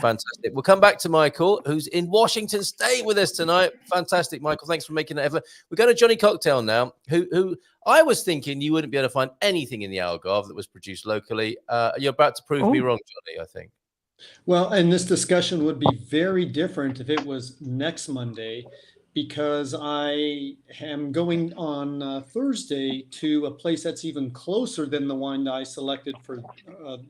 B: Fantastic. We'll come back to Michael, who's in Washington State with us tonight. Fantastic, Michael. Thanks for making it ever. We're going to Johnny Cocktail now, who I was thinking you wouldn't be able to find anything in the Algarve that was produced locally. You're about to prove me wrong, Johnny, I think.
D: Well, and this discussion would be very different if it was next Monday, because I am going on Thursday to a place that's even closer than the wine that I selected for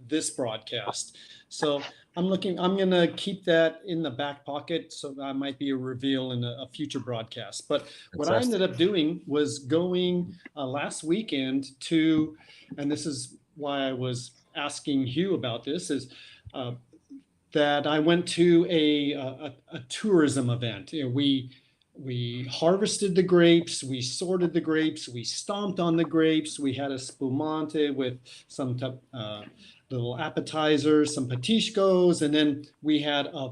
D: this broadcast. So I'm going to keep that in the back pocket. So that might be a reveal in a future broadcast. But what I ended up doing was going last weekend to, and this is why I was asking Hugh about this, is that I went to a tourism event. We harvested the grapes, we sorted the grapes, we stomped on the grapes, we had a spumante with some little appetizers, some patishkos, and then we had a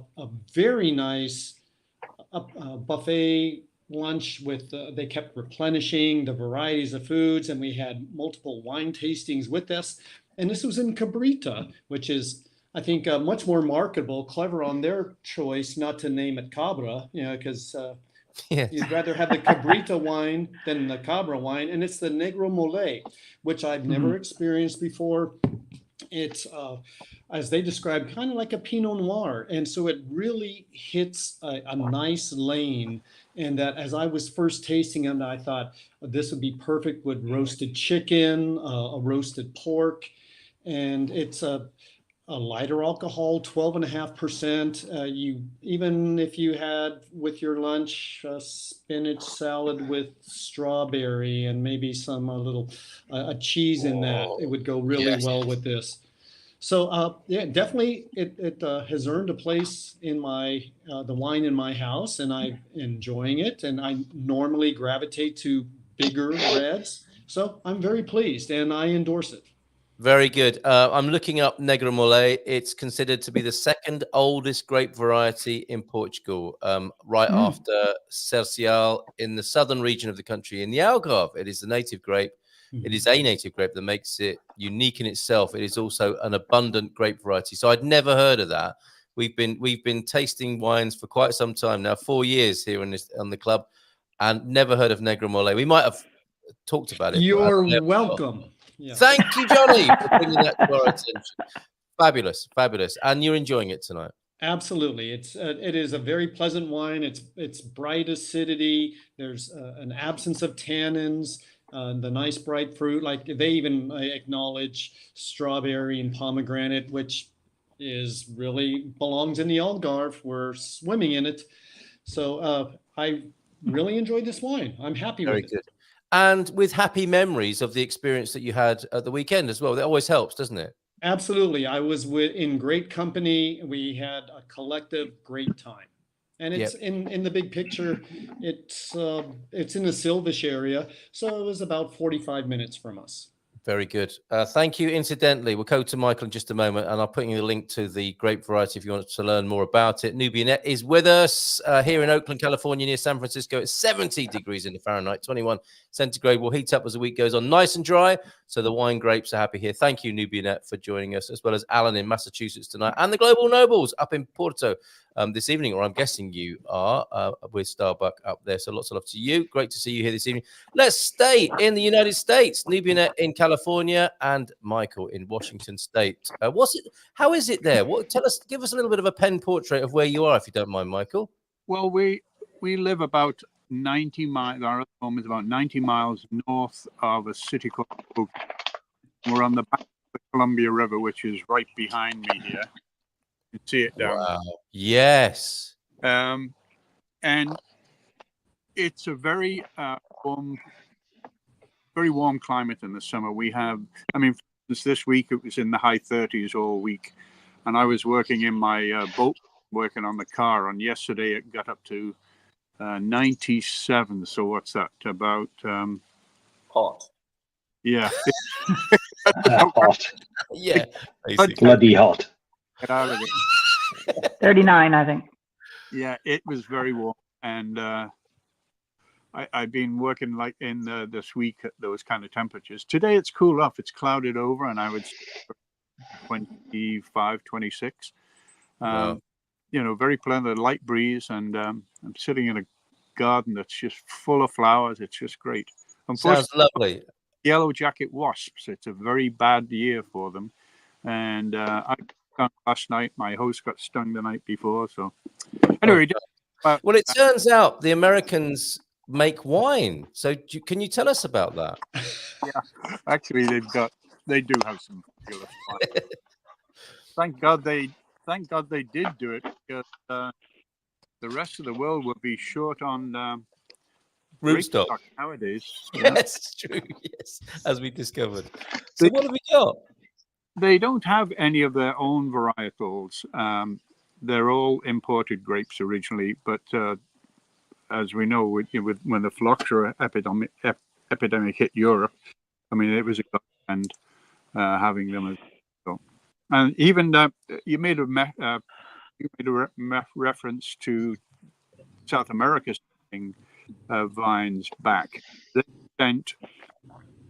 D: very nice buffet lunch with, they kept replenishing the varieties of foods, and we had multiple wine tastings with us. And this was in Cabrita, which is, I think, much more marketable, clever on their choice not to name it Cabra, because you'd rather have the Cabrita wine than the Cabra wine. And it's the Negro Mole, which I've never experienced before. It's, as they describe, kind of like a Pinot Noir. And so it really hits a nice lane. And that as I was first tasting them, I thought this would be perfect with roasted chicken, a roasted pork. And it's a lighter alcohol, 12.5%. You even if you had with your lunch a spinach salad with strawberry and maybe some a little a cheese in that, it would go really well with this. So yeah, definitely it has earned a place in my the wine in my house, and I'm enjoying it. And I normally gravitate to bigger reds, so I'm very pleased, and I endorse it.
B: Very good. I'm looking up Negra Mole. It's considered to be the second oldest grape variety in Portugal, right after Cercial in the southern region of the country. In the Algarve, it is the native grape. It is a native grape that makes it unique in itself. It is also an abundant grape variety. So I'd never heard of that. We've been tasting wines for quite some time now, 4 years here on the club, and never heard of Negra Mole. We might have talked about it.
D: You're welcome.
B: Yeah. Thank you, Johnny, for bringing that to our attention. Fabulous, fabulous, and you're enjoying it tonight.
D: Absolutely, it is a very pleasant wine. It's bright acidity. There's an absence of tannins. The nice bright fruit, like they even acknowledge strawberry and pomegranate, which is really belongs in the Algarve. We're swimming in it, so I really enjoyed this wine. I'm happy with it.
B: Very good. And with happy memories of the experience that you had at the weekend as well. That always helps, doesn't it?
D: Absolutely. I was in great company. We had a collective great time. And it's in the big picture, it's in the Silvish area. So it was about 45 minutes from us.
B: Very good. Thank you. Incidentally, we'll go to Michael in just a moment, and I'll put you the link to the grape variety if you want to learn more about it. Nubianet is with us here in Oakland, California, near San Francisco. It's 70 degrees in the Fahrenheit, 21 centigrade. Will heat up as the week goes on, nice and dry. So the wine grapes are happy here. Thank you, Nubianet, for joining us, as well as Alan in Massachusetts tonight, and the Global Nobles up in Porto this evening, or I'm guessing you are with Starbuck up there. So lots of love to you. Great to see you here this evening. Let's stay in the United States. Nubianet in California and Michael in Washington State. How is it there? Give us a little bit of a pen portrait of where you are, if you don't mind, Michael.
I: Well, we live about 90 miles. Our home is about 90 miles north of a city called Portugal. We're on the bank of the Columbia River, which is right behind me here. You can see it down.
B: Wow. Yes.
I: And it's a very warm climate in the summer. We have, for instance, this week it was in the high 30s all week, and I was working in my boat, working on the car. And yesterday it got up to 97. So what's that? About
C: hot.
I: Yeah.
J: Hot.
B: Yeah.
J: Bloody hot.
I: Get out of it.
H: 39, I think.
I: Yeah, it was very warm, and I've been working like in this week at those kind of temperatures. Today it's cooled off. It's clouded over, and I would say 25, 26.
B: Wow.
I: Very pleasant, light breeze, and I'm sitting in a garden that's just full of flowers. It's just great.
B: Sounds lovely.
I: Yellow jacket wasps. It's a very bad year for them, and I got last night. My host got stung the night before. So anyway,
B: well, it turns out the Americans make wine. So can you tell us about that?
I: Yeah, actually, they do have some fabulous wine. Thank God they did do it, because the rest of the world would be short on
B: rootstock
I: nowadays.
B: Yes, it's true. Yes, as we discovered. So what have we got?
I: They don't have any of their own varietals. They're all imported grapes originally, but as we know, when the phylloxera epidemic hit Europe, it was a godsend having them as well. And even you made a reference to South America sending vines back. They sent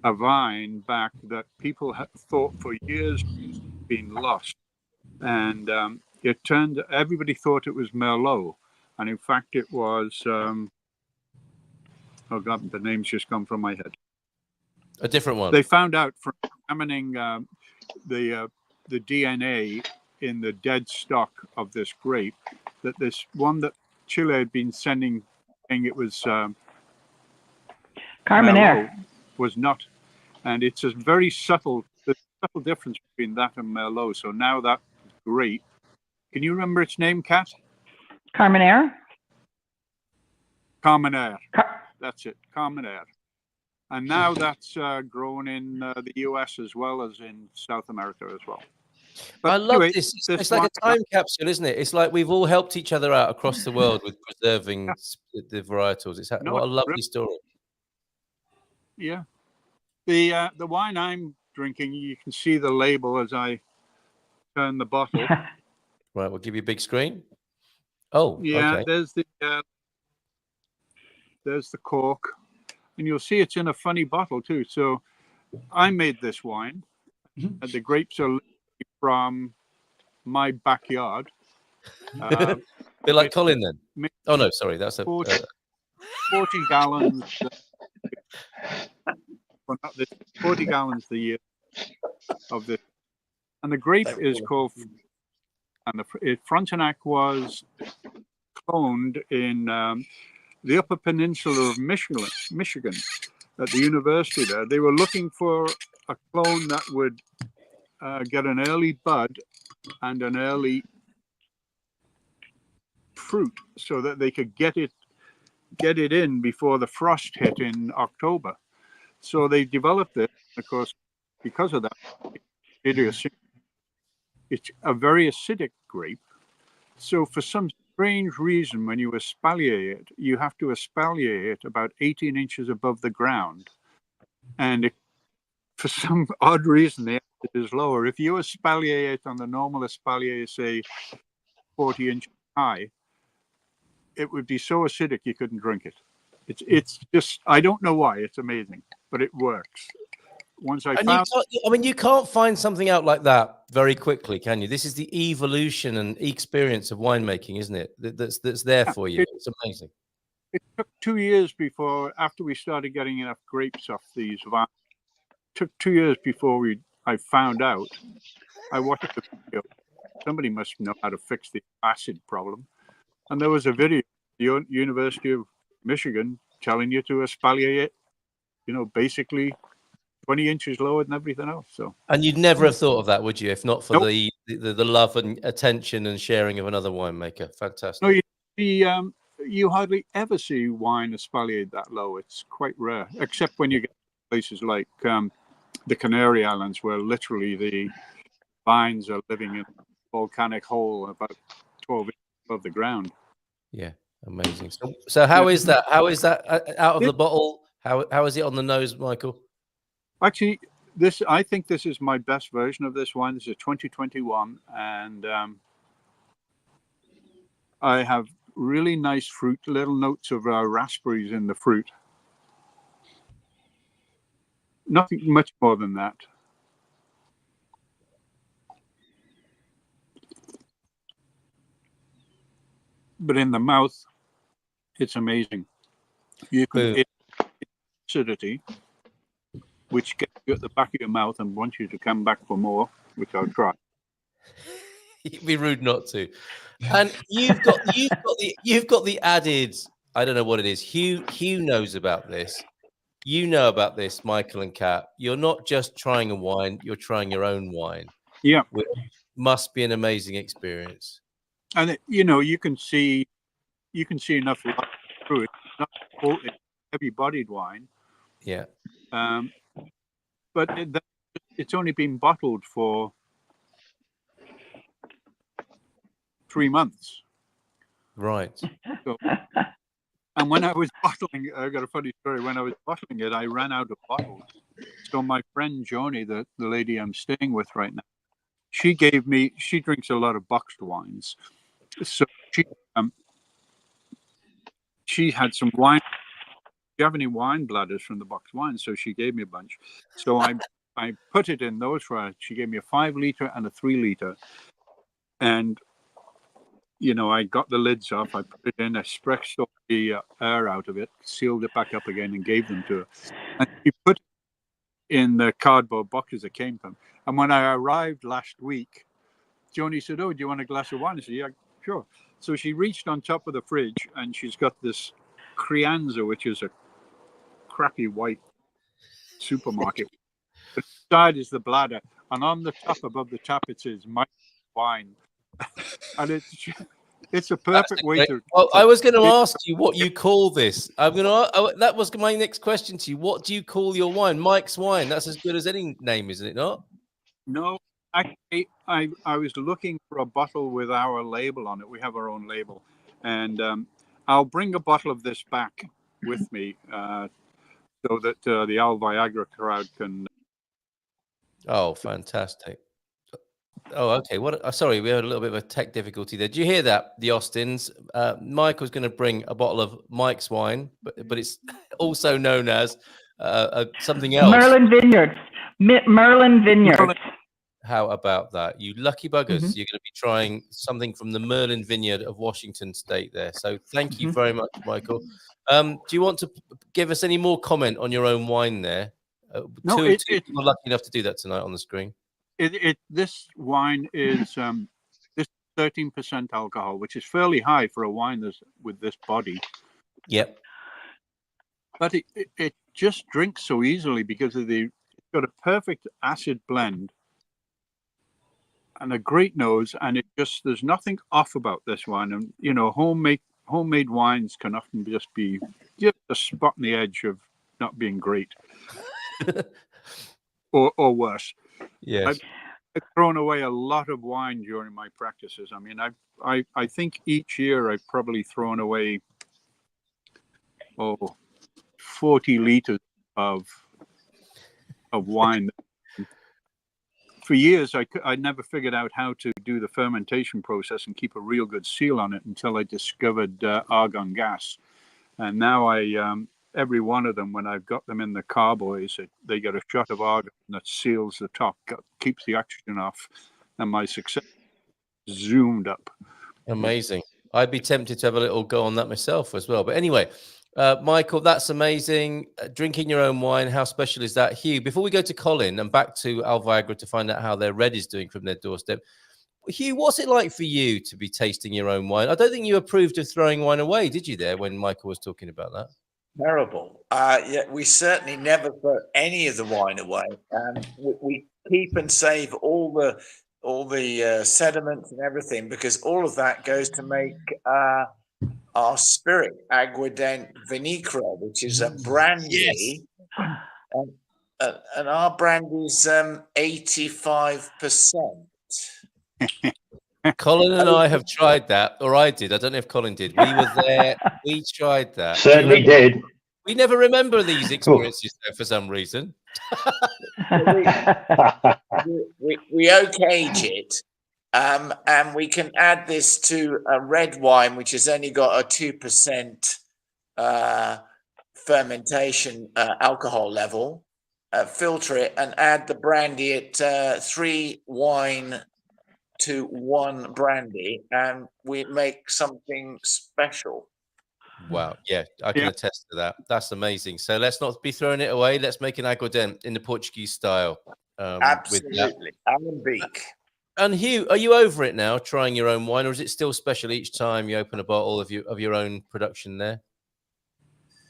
I: a vine back that people had thought for years been lost, and everybody thought it was Merlot, and in fact it was oh God, the name's just gone from my head.
B: A different one.
I: They found out from examining the DNA in the dead stock of this grape that this one that Chile had been sending, saying it was
H: Carmenere,
I: was not. And it's a very subtle. subtle difference between that and Merlot. So now that's great. Can you remember its name, Kat?
H: Carmenere?
I: Carmenere. That's it, Carmenere. And now that's grown in the US as well as in South America as well. But
B: I love this. It's like a time capsule, isn't it? It's like we've all helped each other out across the world with preserving the varietals. What a lovely story.
I: Yeah. The wine I'm drinking, you can see the label as I turn the bottle.
B: Right, we'll give you a big screen. Oh,
I: yeah.
B: Okay.
I: There's the cork, and you'll see it's in a funny bottle too. So I made this wine. The grapes are from my backyard.
B: A bit like Colin then. Oh no, sorry, that's a
I: 40 gallons. Well, not this, 40 gallons a year of this, and the grape is called. And the Frontenac was cloned in the Upper Peninsula of Michigan, at the university there. They were looking for a clone that would get an early bud and an early fruit, so that they could get it in before the frost hit in October. So they developed it. Of course, because of that, it's a very acidic grape. So for some strange reason, when you espalier it, you have to espalier it about 18 inches above the ground. And for some odd reason, the acid is lower. If you espalier it on the normal espalier, say 40 inches high, it would be so acidic you couldn't drink it. It's just, I don't know why. It's amazing, but it works. Once I found,
B: you can't find something out like that very quickly, can you? This is the evolution and experience of winemaking, isn't it? That's there for you. It's amazing.
I: It took 2 years after we started getting enough grapes off these vines. It took 2 years before I found out. I watched the video. Somebody must know how to fix the acid problem. And there was a video at the University of Michigan telling you to espalier it, basically 20 inches lower than everything else. So,
B: and you'd never have thought of that, would you, if not for the love and attention and sharing of another winemaker? Fantastic.
I: No, you hardly ever see wine espaliered that low. It's quite rare, except when you get places like the Canary Islands, where literally the vines are living in a volcanic hole about 12 inches above the ground.
B: Yeah, amazing. So how is that? How is that out of the bottle? How is it on the nose, Michael?
I: Actually, I think this is my best version of this wine. This is 2021, and I have really nice fruit, little notes of raspberries in the fruit. Nothing much more than that. But in the mouth, it's amazing. You can acidity, which gets you at the back of your mouth and wants you to come back for more, which I'll try.
B: It'd be rude not to. And you've got the added, I don't know what it is. Hugh knows about this. You know about this, Michael and Kat. You're not just trying a wine, you're trying your own wine.
I: Yeah.
B: Which must be an amazing experience.
I: And you can see enough light through it. It's not heavy-bodied wine.
B: Yeah.
I: But it's only been bottled for 3 months.
B: Right.
I: So, and when I was bottling, I got a funny story. When I was bottling it, I ran out of bottles. So my friend Joni, the lady I'm staying with right now, she drinks a lot of boxed wines. So she had some wine. Do you have any wine bladders from the boxed wine? So she gave me a bunch. So I put it in those for her. She gave me a 5 liter and a 3 liter. And, I got the lids off. I put it in, I spressed all the air out of it, sealed it back up again and gave them to her. And she put it in the cardboard boxes it came from. And when I arrived last week, Joni said, "Oh, do you want a glass of wine?" I said, "Yeah, sure." So she reached on top of the fridge and she's got this Crianza, which is a crappy white supermarket. But inside is the bladder. and on the top above the tap it says "My Wine," and it's a perfect way to.
B: Well, I was going to ask you what you call this. That was my next question to you. What do you call your wine? Mike's Wine. That's as good as any name, isn't it not?
I: No, actually, I was looking for a bottle with our label on it. We have our own label, and I'll bring a bottle of this back with me so that the Al Viagra crowd can.
B: Oh, fantastic! Oh, okay. Sorry, we had a little bit of a tech difficulty there. Did you hear that, the Austins? Mike was going to bring a bottle of Mike's Wine, but it's also known as something else.
H: Merlin Vineyards. Merlin Vineyards.
B: How about that? You lucky buggers. You're going to be trying something from the Merlin Vineyard of Washington State there. So thank you very much, Michael. Do you want to give us any more comment on your own wine there?
I: No,
B: two people are lucky enough to do that tonight on the screen.
I: This wine is 13% alcohol, which is fairly high for a wine with this body.
B: Yep.
I: But it just drinks so easily because it's got a perfect acid blend and a great nose, and there's nothing off about this wine. And you know, homemade wines can often just be just a spot on the edge of not being great, or worse.
B: Yes.
I: I've thrown away a lot of wine during my practices. I mean, I think each year I've probably thrown away 40 liters of wine. For years, I never figured out how to do the fermentation process and keep a real good seal on it until I discovered argon gas. And now every one of them, when I've got them in the carboys, they get a shot of argon that seals the top, keeps the oxygen off, and my success zoomed up.
B: Amazing. I'd be tempted to have a little go on that myself as well. But anyway, Michael, that's amazing. Drinking your own wine, how special is that? Hugh, before we go to Colin and back to Al Viagra to find out how their red is doing from their doorstep, Hugh, what's it like for you to be tasting your own wine? I don't think you approved of throwing wine away, did you, there when Michael was talking about that?
C: Terrible. Yeah, we certainly never throw any of the wine away. We keep and save all the sediments and everything, because all of that goes to make our spirit, Aguardent Vinicra, which is a brandy.
B: Yes.
C: And our brandy is 85%.
B: Colin and I have tried that, or I did. I don't know if Colin did. We were there. We tried that.
J: Certainly did.
B: We never remember these experiences though, for some reason.
C: we oak age it, and we can add this to a red wine, which has only got a 2% fermentation alcohol level. Filter it and add the brandy at 3 wine to 1 brandy, and we make something special.
B: Wow. Yeah, I can attest to that. That's amazing. So let's not be throwing it away. Let's make an aguardent in the Portuguese style.
C: Absolutely. Alembique.
B: And Hugh, are you over it now, trying your own wine, or is it still special each time you open a bottle of your own production there?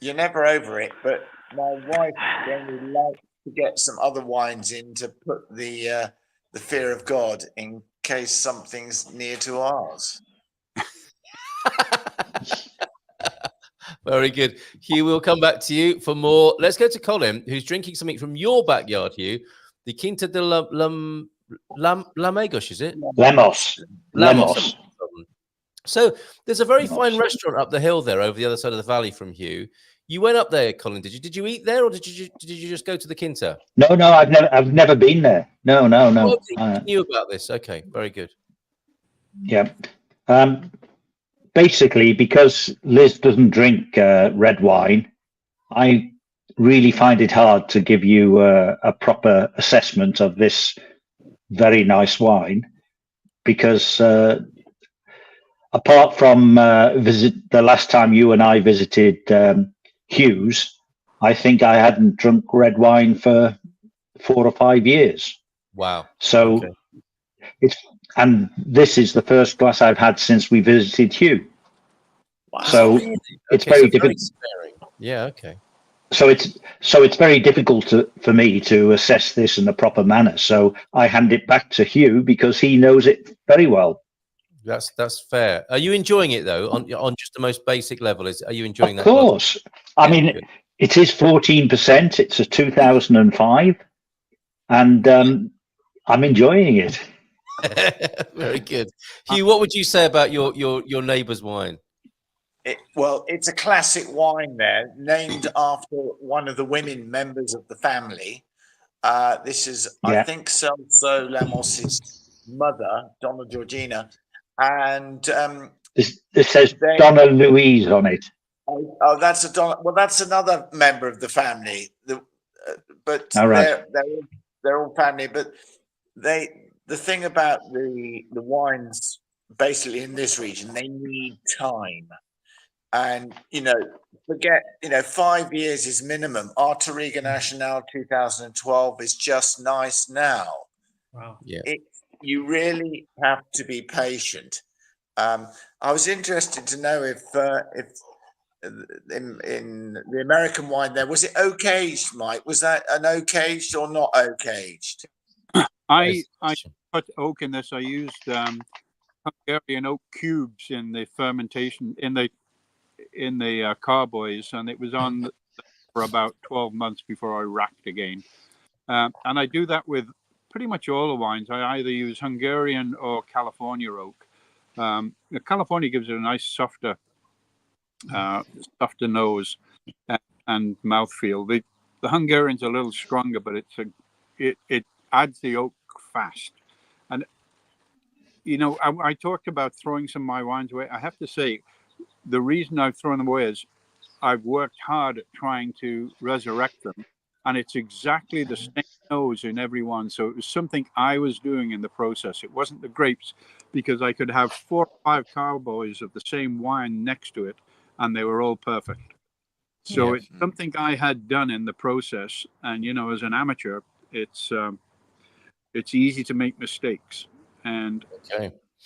C: You're never over it, but my wife generally likes to get some other wines in to put the fear of God in case something's near to ours.
B: Very good. Hugh, we'll come back to you for more. Let's go to Colin, who's drinking something from your backyard, Hugh. The Quinta de Lamegos, is it?
J: Lemos.
B: So there's a very fine restaurant up the hill there over the other side of the valley from Hugh. You went up there, Colin, did you? Did you eat there, or did you just go to the Quinta?
J: No, I've never been there. No.
B: Oh, you knew about this. Okay, very good.
J: Yeah. Basically, because Liz doesn't drink red wine, I really find it hard to give you a proper assessment of this very nice wine, because apart from the last time you and I visited Hugh's, I think I hadn't drunk red wine for 4 or 5 years.
B: Wow.
J: So and this is the first glass I've had since we visited Hugh.
C: Wow.
J: So it's very difficult.
B: Yeah, okay.
J: So it's very difficult for me to assess this in the proper manner. So I hand it back to Hugh because he knows it very well.
B: That's fair. Are you enjoying it though? On just the most basic level, are you enjoying that?
J: Of course. I mean, good. It is 14%. It's a 2005, and I'm enjoying it.
B: Very good. Hugh, what would you say about your neighbour's wine?
C: Well, it's a classic wine there, named after one of the women members of the family. This is, I think, Celso Lamos's mother, Donna Georgina, and
J: this says Donna Louise on it.
C: Oh, that's a Donna. Well, that's another member of the family. But
J: right.
C: they're all family. But the thing about the wines, basically in this region, they need time. And, forget, 5 years is minimum. Our Touriga Nacional 2012 is just nice now.
D: Wow.
B: Yeah.
C: You really have to be patient. I was interested to know if in the American wine there, was it oak-aged, Mike? Was that an oak-aged or not oak-aged?
I: I put oak in this. I used Hungarian oak cubes in the fermentation, in the carboys, and it was on for about 12 months before I racked again. And I do that with pretty much all the wines. I either use Hungarian or California oak. California gives it a nice softer nose and mouthfeel. The Hungarian's a little stronger, but it adds the oak fast. And I talked about throwing some of my wines away. I have to say, the reason I've thrown them away is I've worked hard at trying to resurrect them, and it's exactly the same nose in every one. So it was something I was doing in the process. It wasn't the grapes, because I could have 4 or 5 carboys of the same wine next to it, and they were all perfect. So it's something I had done in the process. And, as an amateur, it's easy to make mistakes, and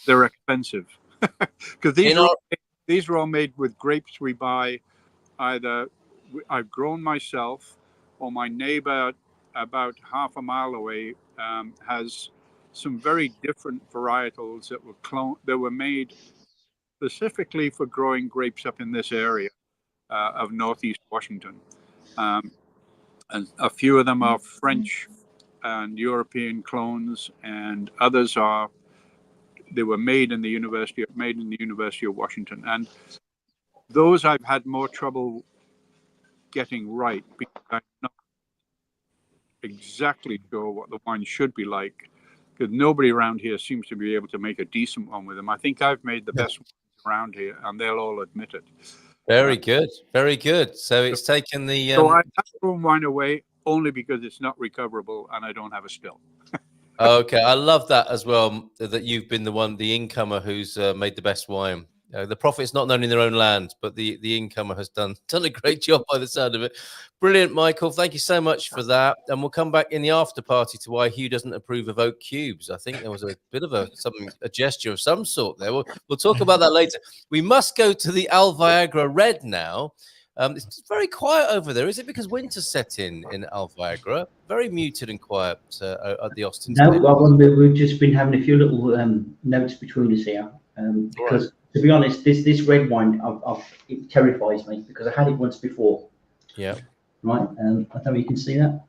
I: they're expensive because these are all made with grapes we buy either I've grown myself, or my neighbor about half a mile away has some very different varietals that were made specifically for growing grapes up in this area of Northeast Washington. And a few of them are French and European clones, and others they were made in the University of Washington. And those I've had more trouble getting right, because I'm not exactly sure what the wine should be like, because nobody around here seems to be able to make a decent one with them. I think I've made the best ones around here, and they'll all admit it.
B: Very good, very good. So it's taken the.
I: So I have thrown wine away only because it's not recoverable, and I don't have a still.
B: Okay, I love that as well. That you've been the incomer who's made the best wine. The profit's not known in their own land, but the incomer has done a great job by the sound of it. Brilliant, Michael. Thank you so much for that. And we'll come back in the after party to why Hugh doesn't approve of oak cubes. I think there was a bit of a gesture of some sort there. We'll talk about that later. We must go to the Alviagra Red now. It's very quiet over there. Is it because winter set in Alviagra? Very muted and quiet at the Austin.
E: No, we've just been having a few little notes between us here because, to be honest, this red wine it terrifies me because I had it once before.
B: Yeah.
E: Right. I don't know if you can see that.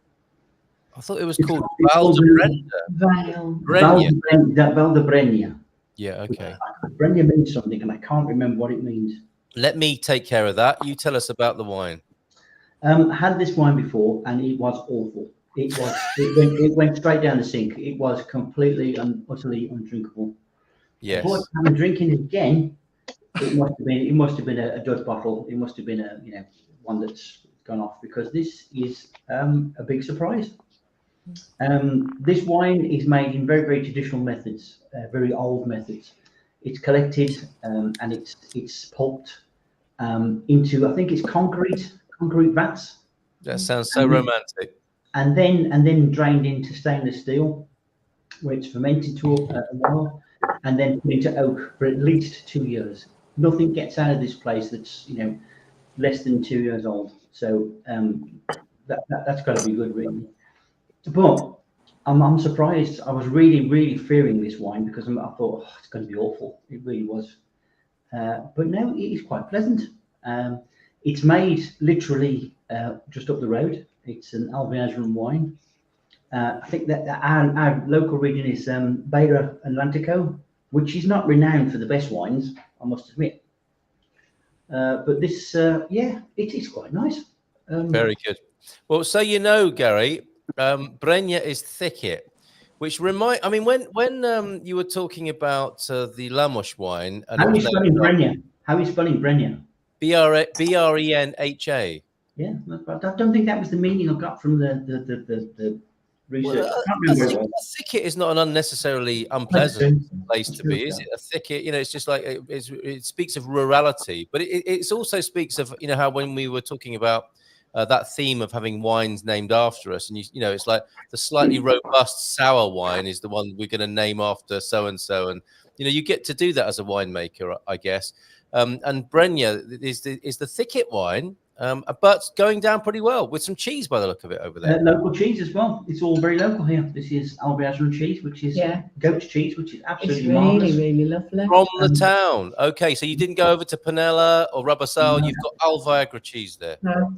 B: I thought it was called
E: Valdebrenia.
B: Yeah. Okay.
E: Brenia means something, and I can't remember what it means.
B: Let me take care of that. You tell us about the wine.
E: Had this wine before, and it was awful. It went straight down the sink. It was completely and utterly undrinkable.
B: Yes.
E: But I'm drinking it again. It must have been a dud bottle. It must have been one that's gone off, because this is a big surprise. This wine is made in very, very traditional methods, very old methods. It's collected and it's pulped into, I think it's concrete vats.
B: That sounds so romantic.
E: And then drained into stainless steel, where it's fermented to a while, and then put into oak for at least 2 years. Nothing gets out of this place that's less than 2 years old. So that's got to be good, really. But I'm surprised. I was really fearing this wine because I thought, oh, it's going to be awful. It really was. But no, it is quite pleasant. It's made literally just up the road. It's an Albiazran wine. I think that our local region is Beira Atlantico, which is not renowned for the best wines, I must admit. But this, yeah, it is quite nice.
B: Very good. Well, so you know, Gary, Brenya is thicket, which I mean, when you were talking about the Lamos wine, and
E: how are you spelling Brenya? How are you spelling Brenya?
B: Brenha.
E: Yeah, I don't think that was the meaning I got from the research.
B: Well, a thicket is not an unnecessarily unpleasant place to be, is it? A thicket, you know, it's just like it speaks of rurality, but it also speaks of, you know, how when we were talking about that theme of having wines named after us, and you know, it's like the slightly robust sour wine is the one we're going to name after so and so, and you know, you get to do that as a winemaker, I guess. And Brenya is the thicket wine, but going down pretty well with some cheese by the look of it over there.
E: Local cheese as well. It's all very local here. This is Albiazran cheese, which is goat's cheese, which is absolutely marvelous.
F: Really lovely.
B: From the town. Okay, so you didn't go over to Penella or Rabassal. No. You've got Alviagra cheese there.
E: No.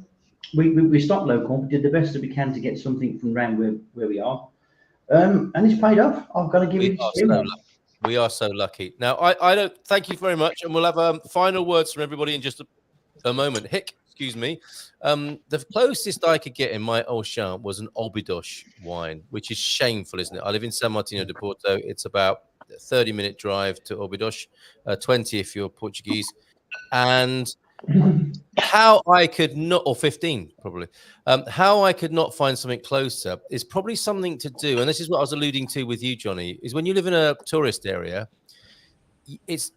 E: We stopped local, did the best that we can to get something from around where we are. And it's paid off. I've got to give it.
B: We are so lucky. Now, I don't thank you very much, and we'll have final words from everybody in just a moment. Hick, excuse me. The closest I could get in my old champ was an Obidos wine, which is shameful, isn't it? I live in San Martino de Porto. It's about a 30-minute drive to Obidos, 20 if you're Portuguese. And how I could not, or 15 probably, how I could not find something closer is probably something to do, and this is what I was alluding to with you, Johnny, is when you live in a tourist area, it's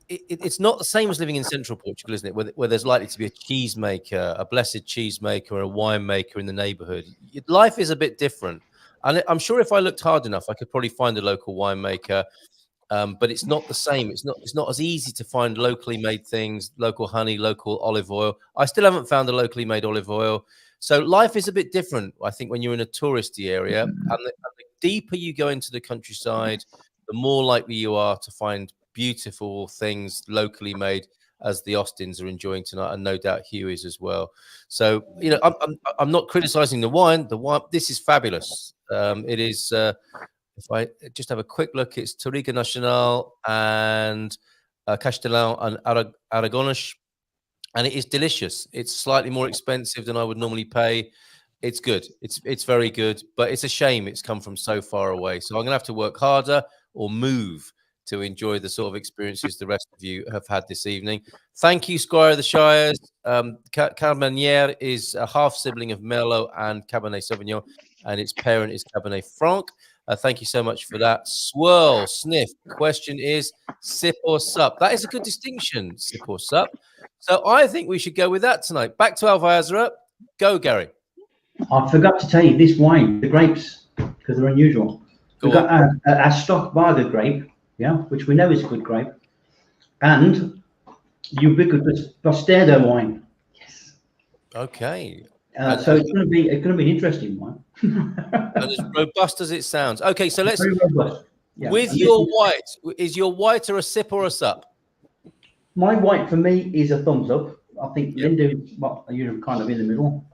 B: not the same as living in central Portugal, isn't it? Where there's likely to be a cheesemaker, a blessed cheesemaker, or a winemaker in the neighborhood. Life is a bit different, and I'm sure if I looked hard enough, I could probably find a local winemaker. But it's not the same. It's not as easy to find locally made things, local honey, local olive oil. I still haven't found a locally made olive oil. So life is a bit different, I think, when you're in a touristy area. And the deeper you go into the countryside, the more likely you are to find beautiful things locally made, as the Austins are enjoying tonight, and no doubt Hugh is as well. So, you know, I'm not criticizing the wine. This is fabulous. It is... if I just have a quick look, it's Touriga Nacional and Castellan and Aragones, and it is delicious. It's slightly more expensive than I would normally pay. It's good. It's very good, but it's a shame it's come from so far away. So I'm going to have to work harder or move to enjoy the sort of experiences the rest of you have had this evening. Thank you, Squire of the Shires. Carmenere is a half-sibling of Merlot and Cabernet Sauvignon, and its parent is Cabernet Franc. Thank you so much for that. Swirl, sniff. Question is sip or sup. That is a good distinction, sip or sup. So I think we should go with that tonight. Back to Alviazra. Go, Gary.
E: I forgot to tell you this wine, the grapes, because they're unusual. We've got our stock Barga grape, yeah, which we know is a good grape, and ubiquitous Bastardo wine. Yes.
B: Okay.
E: So it's going to be an interesting one.
B: And as robust as it sounds. Okay, so let's.
E: Yeah.
B: With your white, is your white or a sip or a sup?
E: My white for me is a thumbs up. I think Linda, you're kind of in the middle,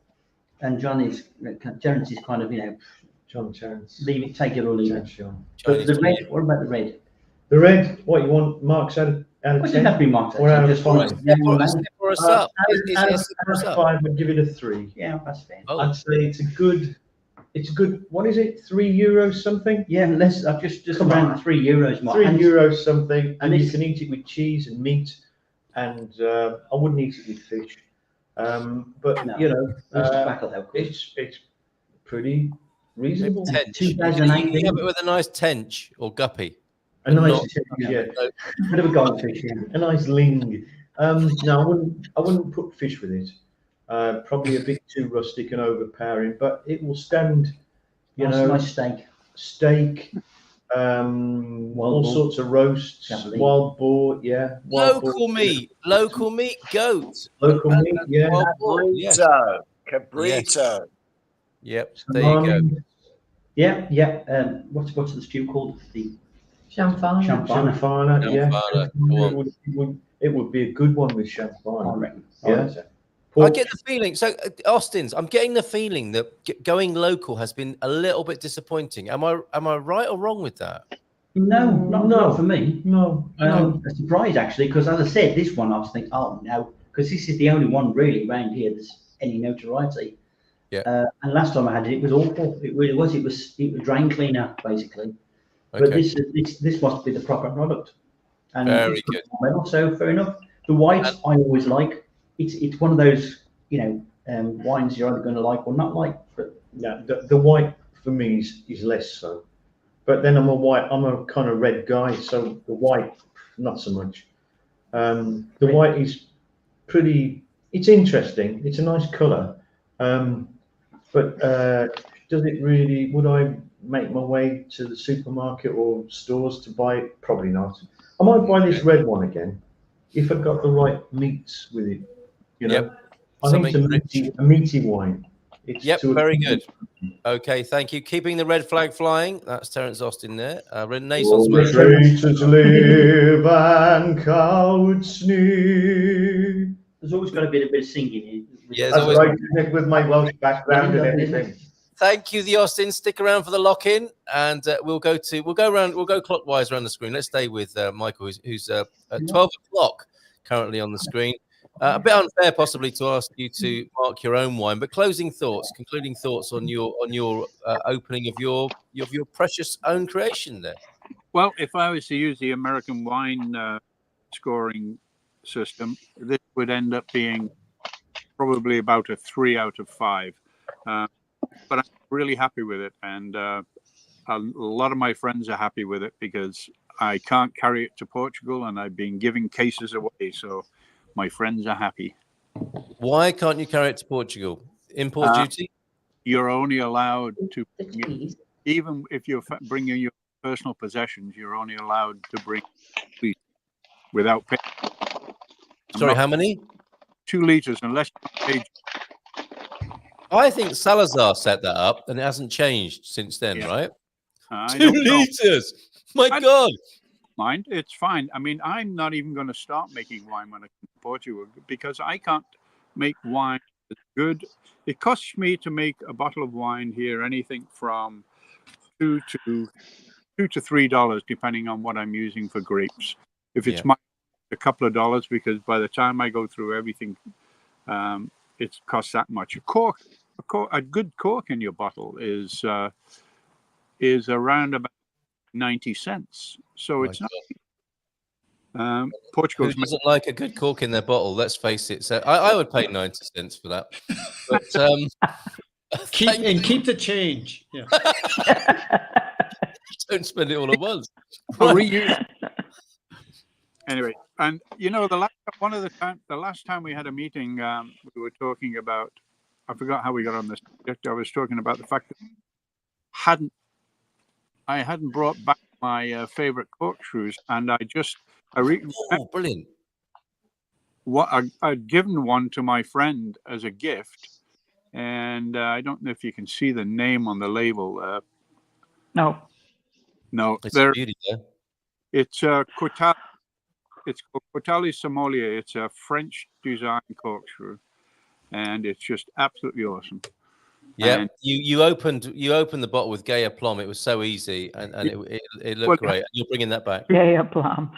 E: and Terence is kind of, you know,
G: Terence.
E: Leave it, take it or leave it. But the red. What about the red?
G: The red. What you want? Marks out of 10?
E: What's it have to be marked?
G: Or out of 5?
B: Or a sup?
G: Out of 5, I'd give it a 3.
E: Yeah, that's fair.
G: Oh. I'd say it's a good. What is it? €3 something?
E: Yeah, less. I've just around €3 mark.
G: €3 something, and you can eat it with cheese and meat. And I wouldn't eat it with fish. But no, you know, it's pretty reasonable.
E: 2018.
B: You have it with a nice tench or guppy.
G: A nice tench, yeah.
E: Bit of a goldfish, yeah.
G: A nice ling. No, I wouldn't put fish with it. Probably a bit too rustic and overpowering, but it will stand. You know,
E: nice
G: steak, all sorts of roasts, wild boar, yeah.
B: Local meat, goat.
G: Local meat, yeah.
C: Cabrito.
B: Yep, there you go.
E: Yeah. What's the stew called? The
F: Champagne.
G: Champagne, yeah. It would be a good one with champagne.
E: I reckon.
G: Yeah.
B: I get the feeling. So, Austin's. I'm getting the feeling that going local has been a little bit disappointing. Am I right or wrong with that?
E: No, not for me.
G: No.
E: A surprise actually, because as I said, this one I was thinking, oh no, because this is the only one really around here that's any notoriety.
B: Yeah.
E: And last time I had it, it was awful. It really was. It was drain cleaner basically.
B: Okay.
E: But this must be the proper product. And
B: very good.
E: So fair enough. The whites I always like. It's one of those wines you're either going to like or not like. But
G: yeah, the white for me is less so. But then I'm a kind of red guy, so the white not so much. The white is pretty. It's interesting. It's a nice colour. But does it really? Would I make my way to the supermarket or stores to buy it? Probably not. I might buy this red one again if I've got the right meats with it. You know,
B: yep.
G: I think it's a meaty wine.
B: Yep, very good. Okay, thank you. Keeping the red flag flying. That's Terence Austin there. Renaissance.
G: Traitors live and cowards snoo.
E: There's always got to be a bit of singing in.
B: Yeah,
G: that's right. With my Welsh background and everything.
B: Thank you, the Austin. Stick around for the lock-in, and we'll go clockwise around the screen. Let's stay with Michael, who's at 12 o'clock currently on the screen. A bit unfair, possibly, to ask you to mark your own wine, but concluding thoughts on your opening of your precious own creation there.
I: Well, if I was to use the American wine scoring system, this would end up being probably about a 3 out of 5. But I'm really happy with it, and a lot of my friends are happy with it because I can't carry it to Portugal, and I've been giving cases away, so my friends are happy.
B: Why can't you carry it to Portugal? Import duty?
I: You're only allowed to, even if you're bringing your personal possessions, you're only allowed to bring 2 liters without paying.
B: Sorry, how many?
I: 2 liters, unless you pay.
B: I think Salazar set that up, and it hasn't changed since then, right?
I: 2
B: liters. My God.
I: Mind, it's fine. I mean, I'm not even going to start making wine when I come to Portugal because I can't make wine as good. It costs me to make a bottle of wine here anything from $2 to $3, depending on what I'm using for grapes. If it's a couple of dollars, because by the time I go through everything, it costs that much. A good cork in your bottle is around about 90 cents. So it's not. Portugal
B: doesn't like a good cork in their bottle. Let's face it. So I would pay 90 cents for that. But
D: keep the change. Yeah.
B: Don't spend it all at once.
I: Anyway, and you know, the last time we had a meeting, we were talking about. I forgot how we got on this subject. I was talking about the fact that I hadn't brought back my favorite corkscrews, and
B: brilliant!
I: What I'd given one to my friend as a gift, and I don't know if you can see the name on the label.
H: No,
B: it's a beauty there.
I: It's Cortali. It's called Cortali Sommelier. It's a French design corkscrew, and it's just absolutely awesome.
B: Yeah,
I: and
B: you opened the bottle with Gaia Plum. It was so easy, and it looked great. You're bringing that back.
H: Gaia Plum.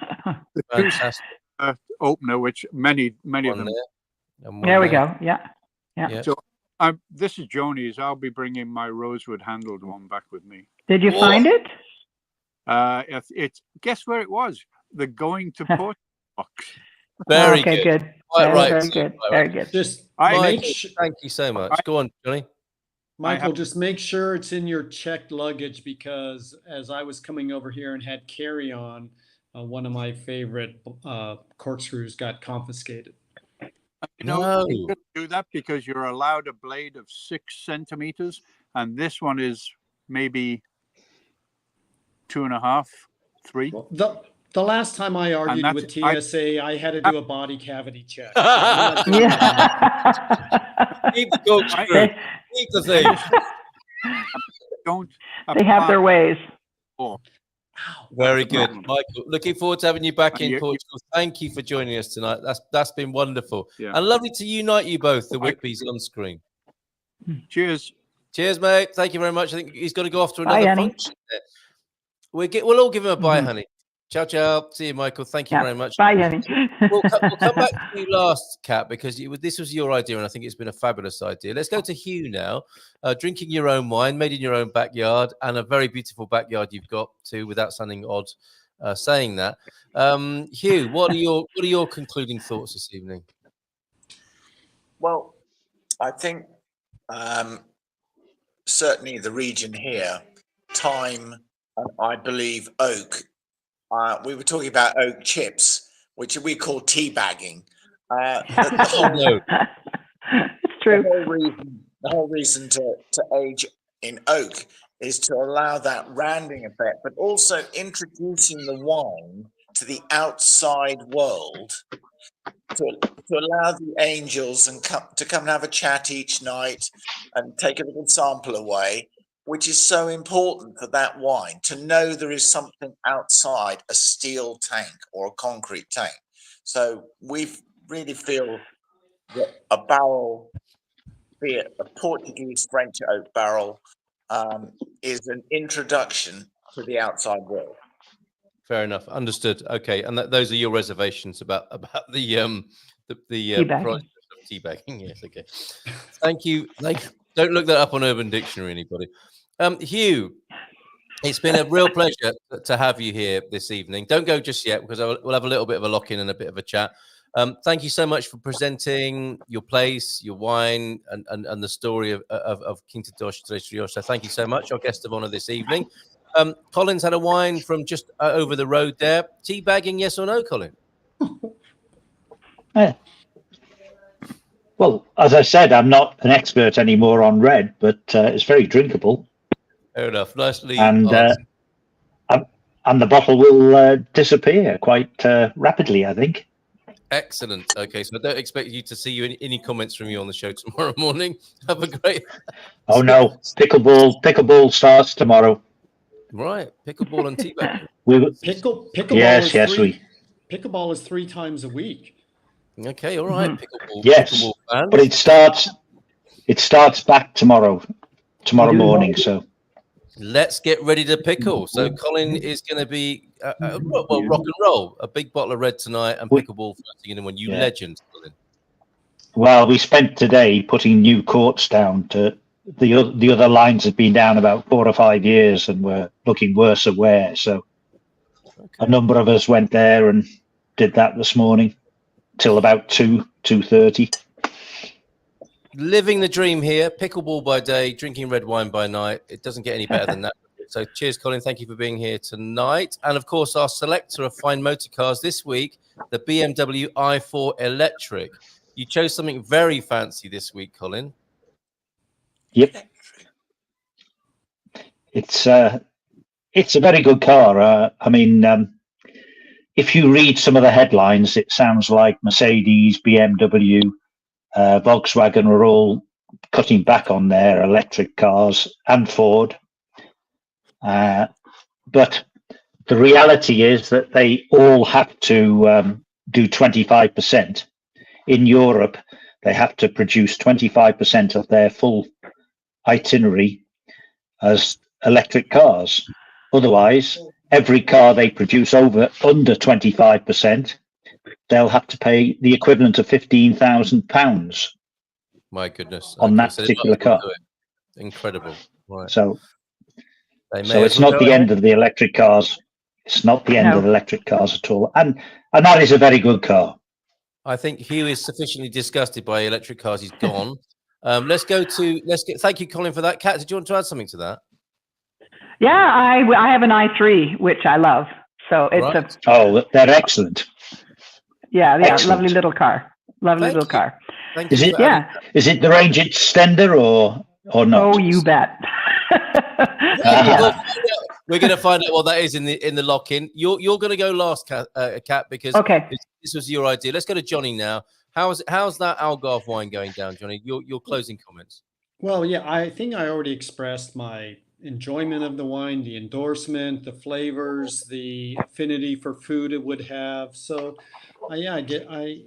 B: Fantastic.
I: Opener, which many of them.
H: There we go. Yeah.
I: So this is Joni's. I'll be bringing my rosewood handled one back with me.
H: Did you find it?
I: It's guess where it was? The going to Portugal box.
B: Very
H: good.
B: Good.
H: Very good.
D: Just
B: thank you so much. Go on, Johnny.
D: Michael, just make sure it's in your checked luggage, because as I was coming over here and had carry on, one of my favorite corkscrews got confiscated.
I: No, you couldn't do that because you're allowed a blade of 6 centimeters, and this one is maybe 2.5, 3.
D: Well, The last time I argued
I: that's-
D: with TSA, I had to do a body cavity check.
H: Yeah.
B: Keep the corkscrew. Keep the thing.
I: Don't
H: They have their ways.
B: Very good, Michael. Looking forward to having you back in
I: you-
B: Portugal. Thank you for joining us tonight. That's been wonderful.
I: Yeah.
B: And lovely to unite you both, the Whitbys on screen.
I: Cheers.
B: Cheers, mate. Thank you very much. I think he's got to go off to
H: Bye,
B: another
H: honey.
B: function. We'll all give him a bye, honey. Ciao, ciao. See you, Michael. Thank you very much.
H: Bye, honey.
B: We'll come back to you last, Kat, because this was your idea, and I think it's been a fabulous idea. Let's go to Hugh now. Drinking your own wine, made in your own backyard, and a very beautiful backyard you've got too, without sounding odd saying that. Hugh, what are your concluding thoughts this evening?
C: Well, I think certainly the region here, thyme, and I believe oak. We were talking about oak chips, which we call teabagging.
H: It's true.
C: The whole reason to age in oak is to allow that rounding effect, but also introducing the wine to the outside world, to allow the angels to come and have a chat each night and take a little sample away, which is so important for that wine, to know there is something outside a steel tank or a concrete tank. So we really feel that a barrel, be it a Portuguese French oak barrel, is an introduction to the outside world.
B: Fair enough. Understood. Okay, and those are your reservations about the
H: Teabagging.
B: process of teabagging. Yes. Okay. Thank you. Don't look that up on Urban Dictionary, anybody. Hugh, it's been a real pleasure to have you here this evening. Don't go just yet, because we'll have a little bit of a lock-in and a bit of a chat. Thank you so much for presenting your place, your wine, and the story of Quinta dos Três Rios. So thank you so much, our guest of honor this evening. Colin's had a wine from just over the road there. Teabagging, yes or no, Colin?
J: Well, as I said, I'm not an expert anymore on red, but it's very drinkable.
B: Fair enough. Nicely.
J: And the bottle will disappear quite rapidly, I think.
B: Excellent. Okay, so I don't expect you to see any comments from you on the show tomorrow morning. Have a great.
J: Oh no, pickleball starts tomorrow.
B: Right, pickleball and teabag.
D: Pickleball.
J: Yes,
D: Pickleball is 3 times a week.
B: Okay, all right. Pickleball.
J: Yes,
B: pickleball fans.
J: but it starts back tomorrow morning. So
B: let's get ready to pickle. So Colin is going to be rock and roll. A big bottle of red tonight and pickleball first thing in the morning. You legend, Colin.
J: Well, we spent today putting new courts down. To the other lines have been down about 4 or 5 years and were looking worse and wear. So a number of us went there and did that this morning till about 2:30.
B: Living the dream here. Pickleball by day, drinking red wine by night. It doesn't get any better than that. So cheers, Colin. Thank you for being here tonight. And of course, our selector of fine motor cars this week, the BMW i4 Electric. You chose something very fancy this week, Colin.
J: Yep. It's a very good car. I mean, if you read some of the headlines, it sounds like Mercedes, BMW, Volkswagen are all cutting back on their electric cars, and Ford. But the reality is that they all have to do 25%. In Europe, they have to produce 25% of their full itinerary as electric cars. Otherwise, every car they produce under 25%, they'll have to pay the equivalent of £15,000.
B: My goodness.
J: On that particular car.
B: Incredible. Right.
J: So it's not the end of the electric cars. It's not the end of electric cars at all. And that is a very good car.
B: I think Hugh is sufficiently disgusted by electric cars. He's gone. Thank you, Colin, for that. Kat, did you want to add something to that?
H: Yeah, I have an i3, which I love. So it's
J: they're excellent.
H: Yeah,
J: excellent.
H: Lovely little car. Little car.
J: Is it the range extender or not?
H: Oh, you bet.
B: We're going to find out what that is in the lock-in. You're going to go last, Kat, because this was your idea. Let's go to Johnny now. How's that Algarve wine going down, Johnny? Your closing comments.
D: Well, yeah, I think I already expressed my enjoyment of the wine, the endorsement, the flavors, the affinity for food it would have. So, I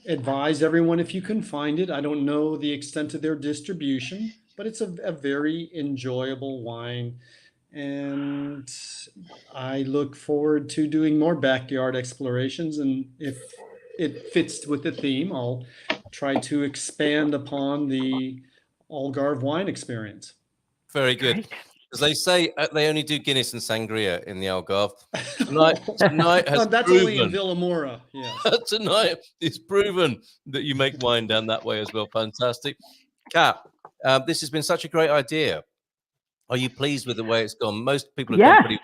D: advise everyone, if you can find it. I don't know the extent of their distribution, but it's a very enjoyable wine. And I look forward to doing more backyard explorations. And if it fits with the theme, I'll try to expand upon the Algarve wine experience.
B: Very good. As they say, they only do Guinness and Sangria in the Algarve. Tonight has
D: that's
B: proven,
D: only in Villamora. Yeah.
B: Tonight it's proven that you make wine down that way as well. Fantastic. Kat, this has been such a great idea. Are you pleased with the way it's gone? Most people have done pretty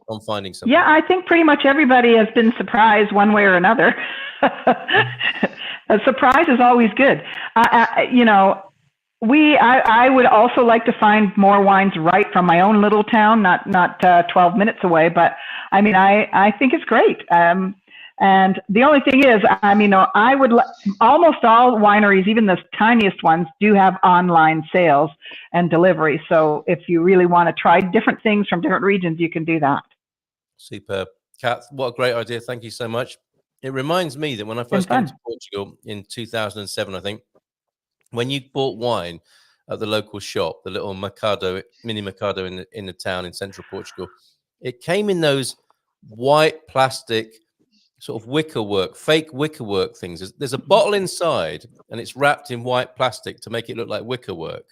B: well on finding something.
H: Yeah, I think pretty much everybody has been surprised one way or another. A surprise is always good. I would also like to find more wines right from my own little town, not 12 minutes away. But I mean, I think it's great. And the only thing is, I would almost all wineries, even the tiniest ones, do have online sales and delivery. So if you really want to try different things from different regions, you can do that.
B: Superb. Kat, what a great idea. Thank you so much. It reminds me that when I first came to Portugal in 2007, I think, when you bought wine at the local shop, the little mini mercado in the town in central Portugal, it came in those white plastic sort of fake wicker work things. There's a bottle inside and it's wrapped in white plastic to make it look like wicker work.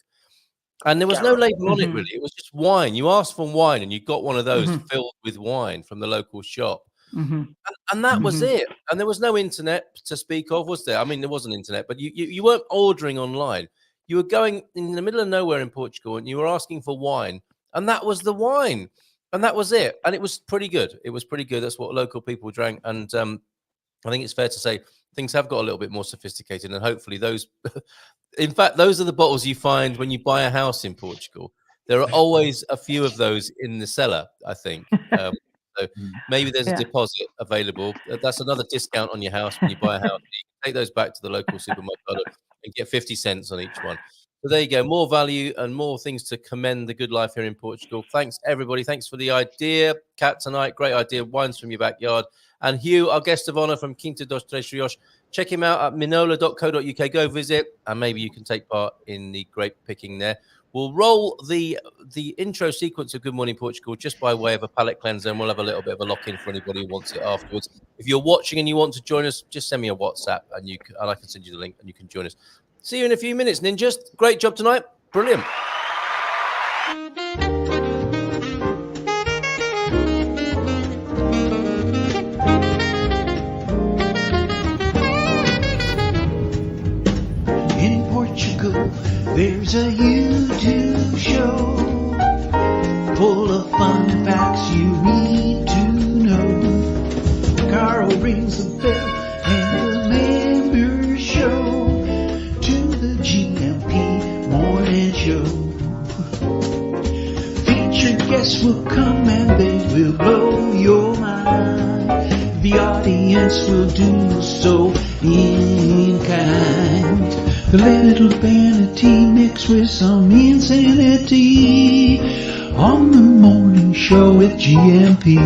B: And there was no label on it, really. It was just wine. You asked for wine and you got one of those filled with wine from the local shop. And that was it. And there was no internet to speak of, was there? I mean, there was an internet, but you weren't ordering online. You were going in the middle of nowhere in Portugal and you were asking for wine. And that was the wine. And that was it. And it was pretty good. It was pretty good. That's what local people drank. And I think it's fair to say things have got a little bit more sophisticated. And hopefully those, in fact, those are the bottles you find when you buy a house in Portugal. There are always a few of those in the cellar, I think. So maybe there's a deposit available. That's another discount on your house when you buy a house. You can take those back to the local supermarket and get 50 cents on each one. So there you go. More value and more things to commend the good life here in Portugal. Thanks, everybody. Thanks for the idea. Kat, tonight, great idea. Wines from your backyard. And Hugh, our guest of honor from Quinta dos Três Rios. Check him out at minola.co.uk. Go visit, and maybe you can take part in the grape picking there. We'll roll the intro sequence of Good Morning Portugal just by way of a palate cleanser, and we'll have a little bit of a lock-in for anybody who wants it afterwards. If you're watching and you want to join us, just send me a WhatsApp, and I can send you the link, and you can join us. See you in a few minutes, Ninjas. Great job tonight. Brilliant.
A: In Portugal, there's a YouTube show full of fun facts you need to know. Carl rings the bell and the members show to the GMP morning show. Featured guests will come and they will blow your mind. The audience will do so in kind. The little vanity mixed with some insanity on the morning show with GMP.